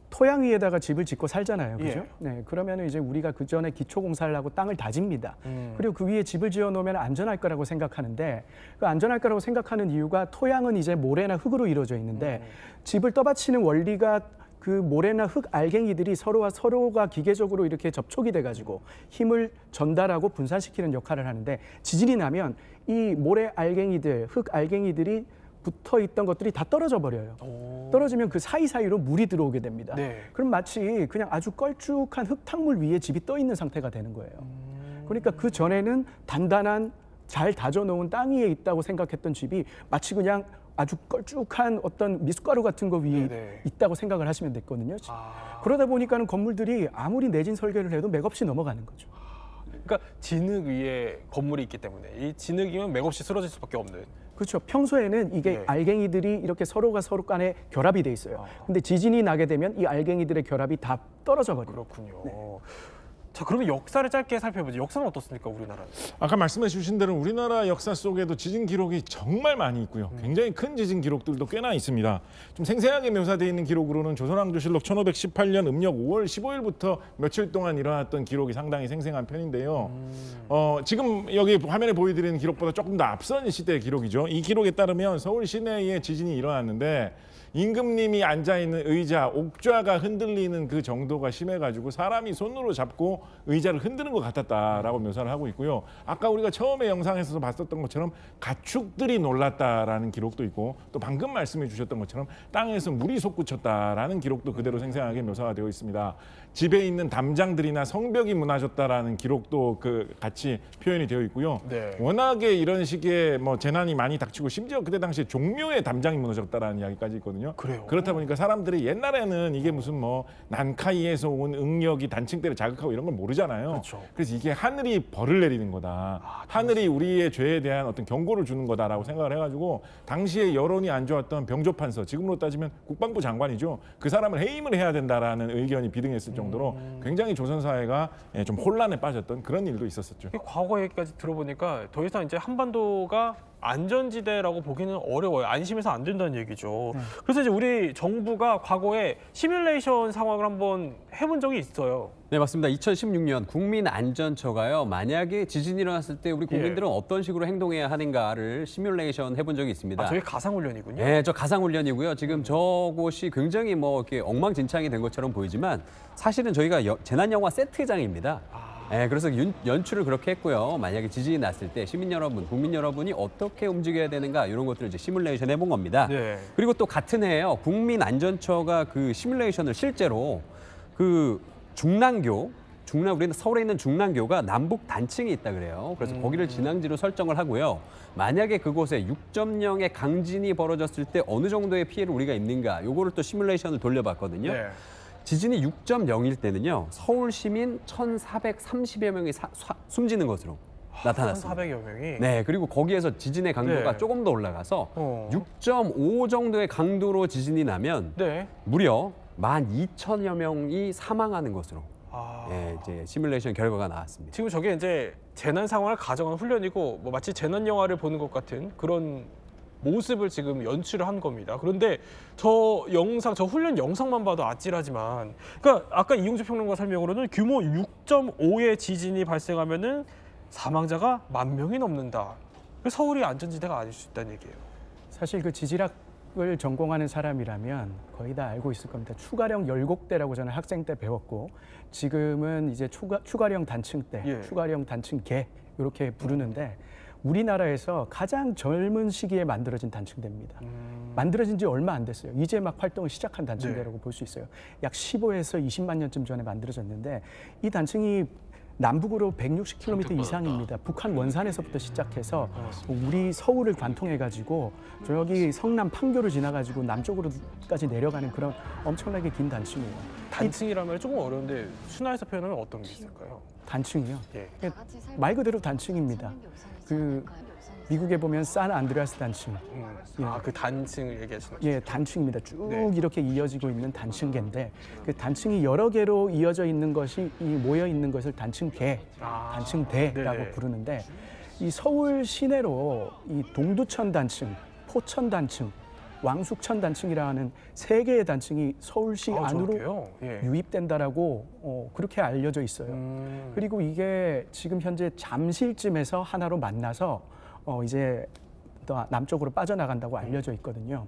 Speaker 25: 토양 위에다가 집을 짓고 살잖아요, 그죠? 네, 그러면은 이제 우리가 그 전에 기초 공사를 하고 땅을 다집니다. 그리고 그 위에 집을 지어 놓으면 안전할 거라고 생각하는데 그 안전할 거라고 생각하는 이유가 토양은 이제 모래나 흙으로 이루어져 있는데 집을 떠받치는 원리가 그 모래나 흙 알갱이들이 서로와 서로가 기계적으로 이렇게 접촉이 돼가지고 힘을 전달하고 분산시키는 역할을 하는데 지진이 나면 이 모래 알갱이들, 흙 알갱이들이 붙어 있던 것들이 다 떨어져 버려요. 떨어지면 그 사이사이로 물이 들어오게 됩니다. 그럼 마치 그냥 아주 걸쭉한 흙탕물 위에 집이 떠 있는 상태가 되는 거예요. 그러니까 그 전에는 단단한 잘 다져놓은 땅 위에 있다고 생각했던 집이 마치 그냥 아주 걸쭉한 어떤 미숫가루 같은 거 위에 있다고 생각을 하시면 됐거든요. 그러다 보니까는 건물들이 아무리 내진 설계를 해도 맥없이 넘어가는 거죠.
Speaker 23: 그러니까 진흙 위에 건물이 있기 때문에 이 진흙이면 맥없이 쓰러질 수밖에 없는.
Speaker 25: 그렇죠. 평소에는 이게 알갱이들이 이렇게 서로가 서로 간에 결합이 돼 있어요. 근데 지진이 나게 되면 이 알갱이들의 결합이 다 떨어져 버려요.
Speaker 23: 그렇군요. 자, 그러면 역사를 짧게 살펴보죠. 역사는 어떻습니까, 우리나라는?
Speaker 1: 아까 말씀해 주신 대로 우리나라 역사 속에도 지진 기록이 정말 많이 있고요. 굉장히 큰 지진 기록들도 꽤나 있습니다. 좀 생생하게 묘사되어 있는 기록으로는 조선왕조실록 1518년 음력 5월 15일부터 며칠 동안 일어났던 기록이 상당히 생생한 편인데요. 지금 여기 화면에 보여드리는 기록보다 조금 더 앞선 시대의 기록이죠. 이 기록에 따르면 서울 시내에 지진이 일어났는데 임금님이 앉아있는 의자, 옥좌가 흔들리는 그 정도가 심해가지고 사람이 손으로 잡고 의자를 흔드는 것 같았다라고 묘사를 하고 있고요. 아까 우리가 처음에 영상에서 봤었던 것처럼 가축들이 놀랐다라는 기록도 있고 또 방금 말씀해 주셨던 것처럼 땅에서 물이 솟구쳤다라는 기록도 그대로 생생하게 묘사가 되어 있습니다. 집에 있는 담장들이나 성벽이 무너졌다라는 기록도 같이 표현이 되어 있고요. 워낙에 이런 식의 재난이 많이 닥치고 심지어 그때 당시에 종묘의 담장이 무너졌다라는 이야기까지 있거든요. 그렇다 보니까 사람들이 옛날에는 이게 무슨 난카이에서 온 응력이 단층대를 자극하고 이런 걸 모르잖아요. 그래서 이게 하늘이 벌을 내리는 거다. 하늘이 우리의 죄에 대한 어떤 경고를 주는 거다라고 생각을 해가지고 당시에 여론이 안 좋았던 병조판서, 지금으로 따지면 국방부 장관이죠. 그 사람을 해임을 해야 된다라는 의견이 비등했을 정도로 굉장히 조선 사회가 좀 혼란에 빠졌던 그런 일도 있었었죠.
Speaker 23: 과거 얘기까지 들어보니까 더 이상 이제 한반도가 안전지대라고 보기는 어려워요. 안심해서 안 된다는 얘기죠. 그래서 이제 우리 정부가 과거에 시뮬레이션 상황을 한번 해본 적이 있어요.
Speaker 24: 네, 맞습니다. 2016년 국민안전처가요. 만약에 지진이 일어났을 때 우리 국민들은 어떤 식으로 행동해야 하는가를 시뮬레이션 해본 적이 있습니다.
Speaker 23: 저게 가상훈련이군요.
Speaker 24: 네, 저 가상훈련이고요. 지금 저곳이 굉장히 이렇게 엉망진창이 된 것처럼 보이지만 사실은 저희가 재난영화 세트장입니다. 그래서 연출을 그렇게 했고요. 만약에 지진이 났을 때 시민 여러분, 국민 여러분이 어떻게 움직여야 되는가 이런 것들을 이제 시뮬레이션 해본 겁니다.
Speaker 23: 네.
Speaker 24: 그리고 또 같은 해에요. 국민안전처가 그 시뮬레이션을 실제로 그 우리는 서울에 있는 중랑교가 남북 단층이 있다 그래요. 그래서 거기를 진앙지로 설정을 하고요. 만약에 그곳에 6.0의 강진이 벌어졌을 때 어느 정도의 피해를 우리가 입는가, 요거를 또 시뮬레이션을 돌려봤거든요.
Speaker 23: 네.
Speaker 24: 지진이 6.0일 때는요, 서울 시민 1,430여 명이 숨지는 것으로 나타났습니다.
Speaker 23: 1,400여 명이?
Speaker 24: 네, 그리고 거기에서 지진의 강도가
Speaker 23: 네.
Speaker 24: 조금 더 올라가서 6.5 정도의 강도로 지진이 나면
Speaker 23: 네.
Speaker 24: 무려 12,000여 명이 사망하는 것으로 이제 시뮬레이션 결과가 나왔습니다.
Speaker 23: 지금 저게 이제 재난 상황을 가정한 훈련이고 뭐 마치 재난 영화를 보는 것 같은 그런 모습을 지금 연출을 한 겁니다. 그런데 저 훈련 영상만 봐도 아찔하지만, 그러니까 아까 이용재 평론가 설명으로는 규모 6.5의 지진이 발생하면은 사망자가 10,000명이 넘는다. 서울이 안전지대가 아닐 수 있다는 얘기예요.
Speaker 25: 사실 그 지질학을 전공하는 사람이라면 거의 다 알고 있을 겁니다. 추가령 열곡대라고 저는 학생 때 배웠고, 지금은 이제 추가령 단층대, 추가령 단층계 이렇게 부르는데, 우리나라에서 가장 젊은 시기에 만들어진 단층대입니다. 만들어진 지 얼마 안 됐어요. 이제 막 활동을 시작한 단층대라고 볼 수 있어요. 약 15에서 20만 년쯤 전에 만들어졌는데, 이 단층이 남북으로 160km 이상입니다. 북한 원산에서부터 시작해서 우리 서울을 관통해가지고 저기 성남 판교를 지나가지고 남쪽으로까지 내려가는 그런 엄청나게 긴 단층이에요.
Speaker 23: 단층이라면 조금 어려운데 순화해서 표현하면 어떤 게 있을까요?
Speaker 25: 단층이요? 말 그대로 단층입니다. 그 미국에 보면 산 안드레아스 단층.
Speaker 23: 그 단층을 얘기하시는 거죠?
Speaker 25: 예, 단층입니다. 쭉 이렇게 이어지고 있는 단층계인데, 그 단층이 여러 개로 이어져 있는 것이 모여 있는 것을 단층계, 단층대라고 부르는데, 이 서울 시내로 이 동두천 단층, 포천 단층, 왕숙천 단층이라는 세 개의 단층이 서울시 안으로 유입된다라고 그렇게 알려져 있어요. 그리고 이게 지금 현재 잠실쯤에서 하나로 만나서 이제 또 남쪽으로 빠져나간다고 알려져 있거든요.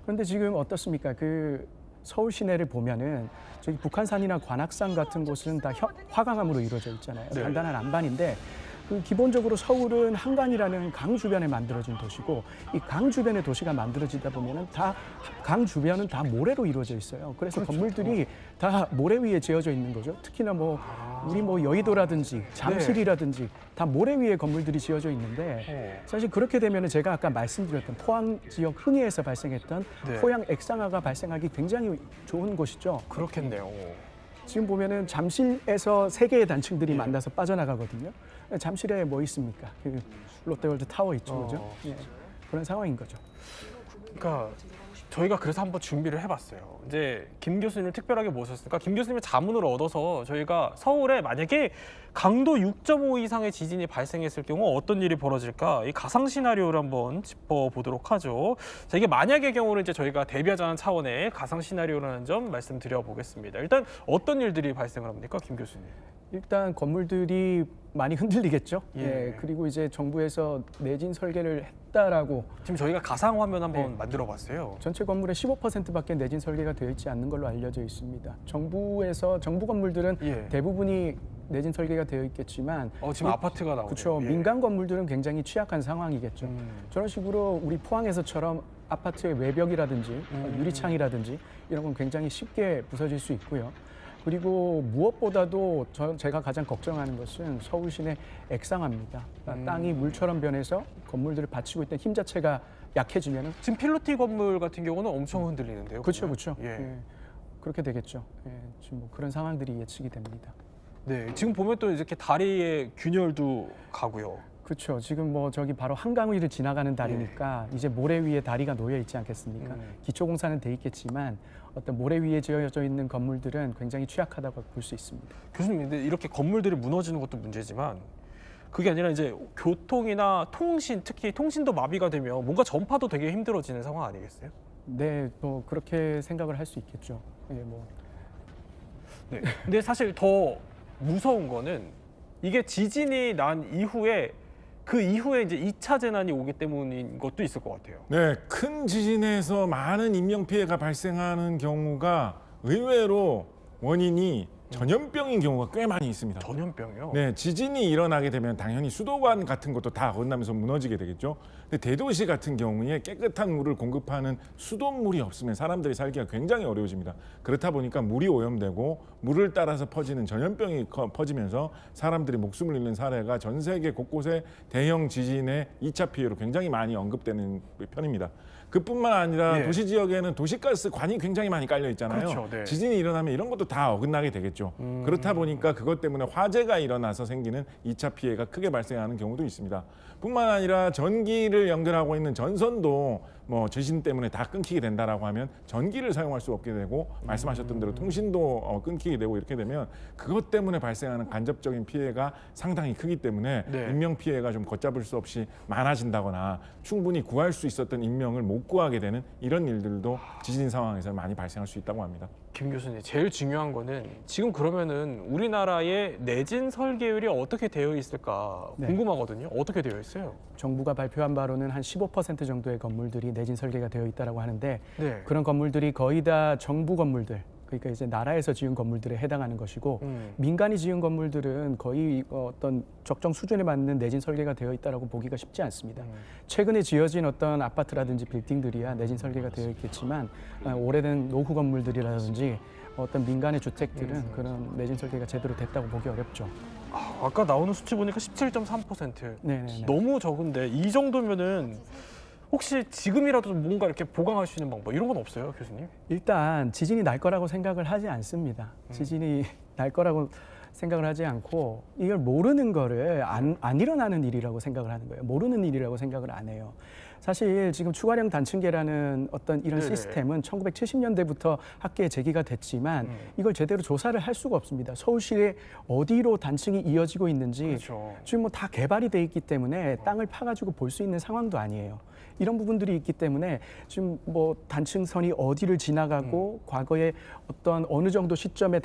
Speaker 25: 그런데 지금 어떻습니까? 그 서울 시내를 보면은 저기 북한산이나 관악산 같은 곳은 다 화강암으로 이루어져 있잖아요. 단단한 안반인데, 그 기본적으로 서울은 한강이라는 강 주변에 만들어진 도시고, 이 강 주변의 도시가 만들어지다 보면은 다 강 주변은 다 모래로 이루어져 있어요. 그래서 건물들이 다 모래 위에 지어져 있는 거죠. 특히나 우리 여의도라든지 잠실이라든지 다 모래 위에 건물들이 지어져 있는데, 사실 그렇게 되면은 제가 아까 말씀드렸던 포항 지역 흥해에서 발생했던 토양 액상화가 발생하기 굉장히 좋은 곳이죠.
Speaker 23: 그렇겠네요.
Speaker 25: 지금 보면은 잠실에서 세 개의 단층들이 만나서 빠져나가거든요. 잠실에 뭐 있습니까? 그 롯데월드 타워 있죠, 그죠? 그런 상황인 거죠.
Speaker 23: 그러니까 저희가 그래서 한번 준비를 해봤어요. 이제 김 교수님을 특별하게 모셨으니까 김 교수님의 자문을 얻어서 저희가 서울에 만약에 강도 6.5 이상의 지진이 발생했을 경우 어떤 일이 벌어질까, 이 가상 시나리오를 한번 짚어보도록 하죠. 자, 이게 만약의 경우는 이제 저희가 대비하자는 차원의 가상 시나리오라는 점 말씀드려보겠습니다. 일단 어떤 일들이 발생을 합니까, 김 교수님?
Speaker 25: 일단 건물들이 많이 흔들리겠죠. 그리고 이제 정부에서 내진 설계를 했다라고.
Speaker 23: 지금 저희가 가상 화면 한번 만들어봤어요.
Speaker 25: 전체 건물의 15%밖에 내진 설계가 되어 있지 않는 걸로 알려져 있습니다. 정부 건물들은 대부분이 내진 설계가 되어 있겠지만,
Speaker 23: 지금 아파트가 나오네요.
Speaker 25: 그렇죠. 민간 건물들은 굉장히 취약한 상황이겠죠. 저런 식으로 우리 포항에서처럼 아파트의 외벽이라든지 유리창이라든지 이런 건 굉장히 쉽게 부서질 수 있고요. 그리고 무엇보다도 제가 가장 걱정하는 것은 서울 시내 액상화입니다. 땅이 물처럼 변해서 건물들을 받치고 있던 힘 자체가 약해지면,
Speaker 23: 지금 필로티 건물 같은 경우는 엄청 흔들리는데요.
Speaker 25: 그렇죠, 그렇죠. 그렇게 되겠죠. 지금 그런 상황들이 예측이 됩니다.
Speaker 23: 네, 지금 보면 또 이렇게 다리의 균열도 가고요.
Speaker 25: 그렇죠. 지금 저기 바로 한강 위를 지나가는 다리니까 이제 모래 위에 다리가 놓여 있지 않겠습니까? 기초공사는 돼 있겠지만 어떤 모래 위에 지어져 있는 건물들은 굉장히 취약하다고 볼 수 있습니다.
Speaker 23: 교수님, 근데 이렇게 건물들이 무너지는 것도 문제지만 그게 아니라 이제 교통이나 통신, 특히 통신도 마비가 되면 뭔가 전파도 되게 힘들어지는 상황 아니겠어요?
Speaker 25: 네, 그렇게 생각을 할 수 있겠죠.
Speaker 23: 네. 근데 사실 더 무서운 거는 이게 지진이 난 이후에 그 이후에 이제 2차 재난이 오기 때문인 것도 있을 것 같아요.
Speaker 1: 네, 큰 지진에서 많은 인명 피해가 발생하는 경우가 의외로 원인이 전염병인 경우가 꽤 많이 있습니다.
Speaker 23: 전염병이요?
Speaker 1: 네, 지진이 일어나게 되면 당연히 수도관 같은 것도 다 어긋나면서 무너지게 되겠죠. 근데 대도시 같은 경우에 깨끗한 물을 공급하는 수돗물이 없으면 사람들이 살기가 굉장히 어려워집니다. 그렇다 보니까 물이 오염되고 물을 따라서 퍼지는 전염병이 퍼지면서 사람들이 목숨을 잃는 사례가 전 세계 곳곳에 대형 지진의 2차 피해로 굉장히 많이 언급되는 편입니다. 그뿐만 아니라
Speaker 23: 예.
Speaker 1: 도시 지역에는 도시가스 관이 굉장히 많이 깔려 있잖아요.
Speaker 23: 그렇죠, 네.
Speaker 1: 지진이 일어나면 이런 것도 다 어긋나게 되겠죠. 그렇다 보니까 그것 때문에 화재가 일어나서 생기는 2차 피해가 크게 발생하는 경우도 있습니다. 뿐만 아니라 전기를 연결하고 있는 전선도 뭐 지진 때문에 다 끊기게 된다라고 하면 전기를 사용할 수 없게 되고 말씀하셨던 대로 통신도 끊기게 되고 이렇게 되면 그것 때문에 발생하는 간접적인 피해가 상당히 크기 때문에
Speaker 23: 네.
Speaker 1: 인명 피해가 좀 걷잡을 수 없이 많아진다거나 충분히 구할 수 있었던 인명을 못 구하게 되는 이런 일들도 지진 상황에서 많이 발생할 수 있다고 합니다.
Speaker 23: 김 교수님, 제일 중요한 거는 지금 그러면은 우리나라의 내진 설계율이 어떻게 되어 있을까
Speaker 25: 네.
Speaker 23: 궁금하거든요. 어떻게 되어 있어요?
Speaker 25: 정부가 발표한 바로는 한 15% 정도의 건물들이 내진 설계가 되어 있다고 하는데
Speaker 23: 네.
Speaker 25: 그런 건물들이 거의 다 정부 건물들, 그러니까 이제 나라에서 지은 건물들에 해당하는 것이고 민간이 지은 건물들은 거의 어떤 적정 수준에 맞는 내진 설계가 되어 있다라고 보기가 쉽지 않습니다. 최근에 지어진 어떤 아파트라든지 빌딩들이야 내진 설계가 되어 있겠지만 오래된 노후 건물들이라든지 어떤 민간의 주택들은 그런 내진 설계가 제대로 됐다고 보기 어렵죠.
Speaker 23: 아까 나오는 수치 보니까 17.3%.
Speaker 25: 네네.
Speaker 23: 너무 적은데 이 정도면은 혹시 지금이라도 뭔가 이렇게 보강할 수 있는 방법 이런 건 없어요, 교수님?
Speaker 25: 일단 지진이 날 거라고 생각을 하지 않습니다. 지진이 날 거라고 생각을 하지 않고 이걸 모르는 거를 안 일어나는 일이라고 생각을 하는 거예요. 모르는 일이라고 생각을 안 해요. 사실 지금 추가령 단층계라는 어떤 이런
Speaker 23: 네네.
Speaker 25: 시스템은 1970년대부터 학계에 제기가 됐지만 이걸 제대로 조사를 할 수가 없습니다. 서울시에 어디로 단층이 이어지고 있는지
Speaker 23: 그렇죠.
Speaker 25: 지금 뭐 다 개발이 돼 있기 때문에 땅을 파가지고 볼 수 있는 상황도 아니에요. 이런 부분들이 있기 때문에 지금 뭐 단층선이 어디를 지나가고 과거에 어떤 어느 정도 시점에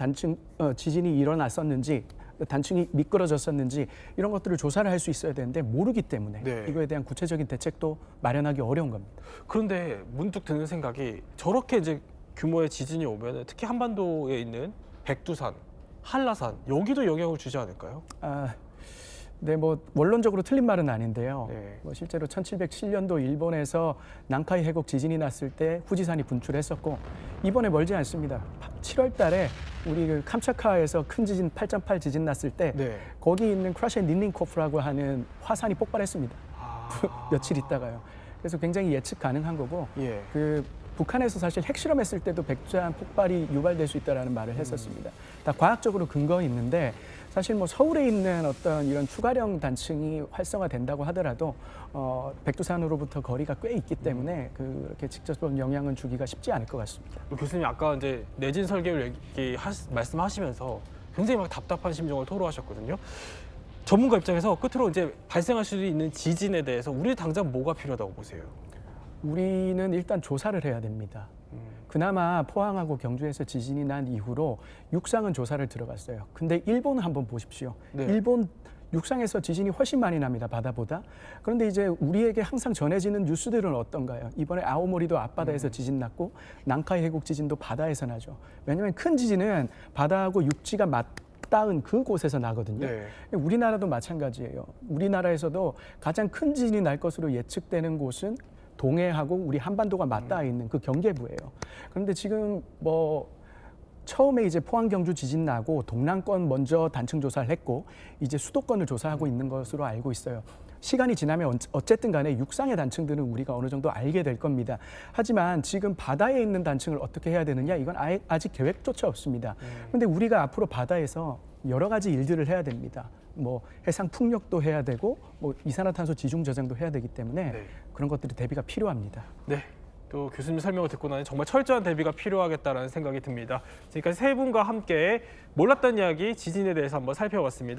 Speaker 25: 지진이 일어났었는지 단층이 미끄러졌었는지 이런 것들을 조사를 할 수 있어야 되는데 모르기 때문에
Speaker 23: 네.
Speaker 25: 이거에 대한 구체적인 대책도 마련하기 어려운 겁니다.
Speaker 23: 그런데 문득 드는 생각이 저렇게 이제 규모의 지진이 오면 특히 한반도에 있는 백두산, 한라산 여기도 영향을 주지 않을까요?
Speaker 25: 네, 뭐 원론적으로 틀린 말은 아닌데요. 뭐 실제로 1707년도 일본에서 난카이 해곡 지진이 났을 때 후지산이 분출했었고 이번에 멀지 않습니다. 7월 달에 우리 그 캄차카에서 큰 지진 8.8 지진 났을 때 거기 있는 크라셰 닌린코프라고 하는 화산이 폭발했습니다. 며칠 있다가요. 그래서 굉장히 예측 가능한 거고 그 북한에서 사실 핵실험했을 때도 백두산 폭발이 유발될 수 있다는 말을 했었습니다. 다 과학적으로 근거 있는데 사실 뭐 서울에 있는 어떤 이런 추가령 단층이 활성화된다고 하더라도 백두산으로부터 거리가 꽤 있기 때문에 그렇게 직접적인 영향은 주기가 쉽지 않을 것 같습니다.
Speaker 23: 교수님 아까 이제 내진 설계를 말씀하시면서 굉장히 막 답답한 심정을 토로하셨거든요. 전문가 입장에서 끝으로 이제 발생할 수 있는 지진에 대해서 우리 당장 뭐가 필요하다고 보세요?
Speaker 25: 우리는 일단 조사를 해야 됩니다. 그나마 포항하고 경주에서 지진이 난 이후로 육상은 조사를 들어갔어요. 근데 일본을 한번 보십시오. 일본 육상에서 지진이 훨씬 많이 납니다, 바다보다. 그런데 이제 우리에게 항상 전해지는 뉴스들은 어떤가요? 이번에 아오모리도 앞바다에서 지진 났고 난카이 해곡 지진도 바다에서 나죠. 왜냐하면 큰 지진은 바다하고 육지가 맞닿은 그곳에서 나거든요. 우리나라도 마찬가지예요. 우리나라에서도 가장 큰 지진이 날 것으로 예측되는 곳은 동해하고 우리 한반도가 맞닿아 있는 그 경계부예요. 그런데 지금 뭐 처음에 이제 포항 경주 지진 나고 동남권 먼저 단층 조사를 했고 이제 수도권을 조사하고 있는 것으로 알고 있어요. 시간이 지나면 어쨌든 간에 육상의 단층들은 우리가 어느 정도 알게 될 겁니다. 하지만 지금 바다에 있는 단층을 어떻게 해야 되느냐 이건 아직 계획조차 없습니다. 그런데 우리가 앞으로 바다에서 여러 가지 일들을 해야 됩니다. 뭐 해상 풍력도 해야 되고 뭐 이산화탄소 지중 저장도 해야 되기 때문에 그런 것들이 대비가 필요합니다.
Speaker 23: 네. 또 교수님 설명을 듣고 나니 정말 철저한 대비가 필요하겠다는 생각이 듭니다. 지금까지 세 분과 함께 몰랐던 이야기 지진에 대해서 한번 살펴봤습니다.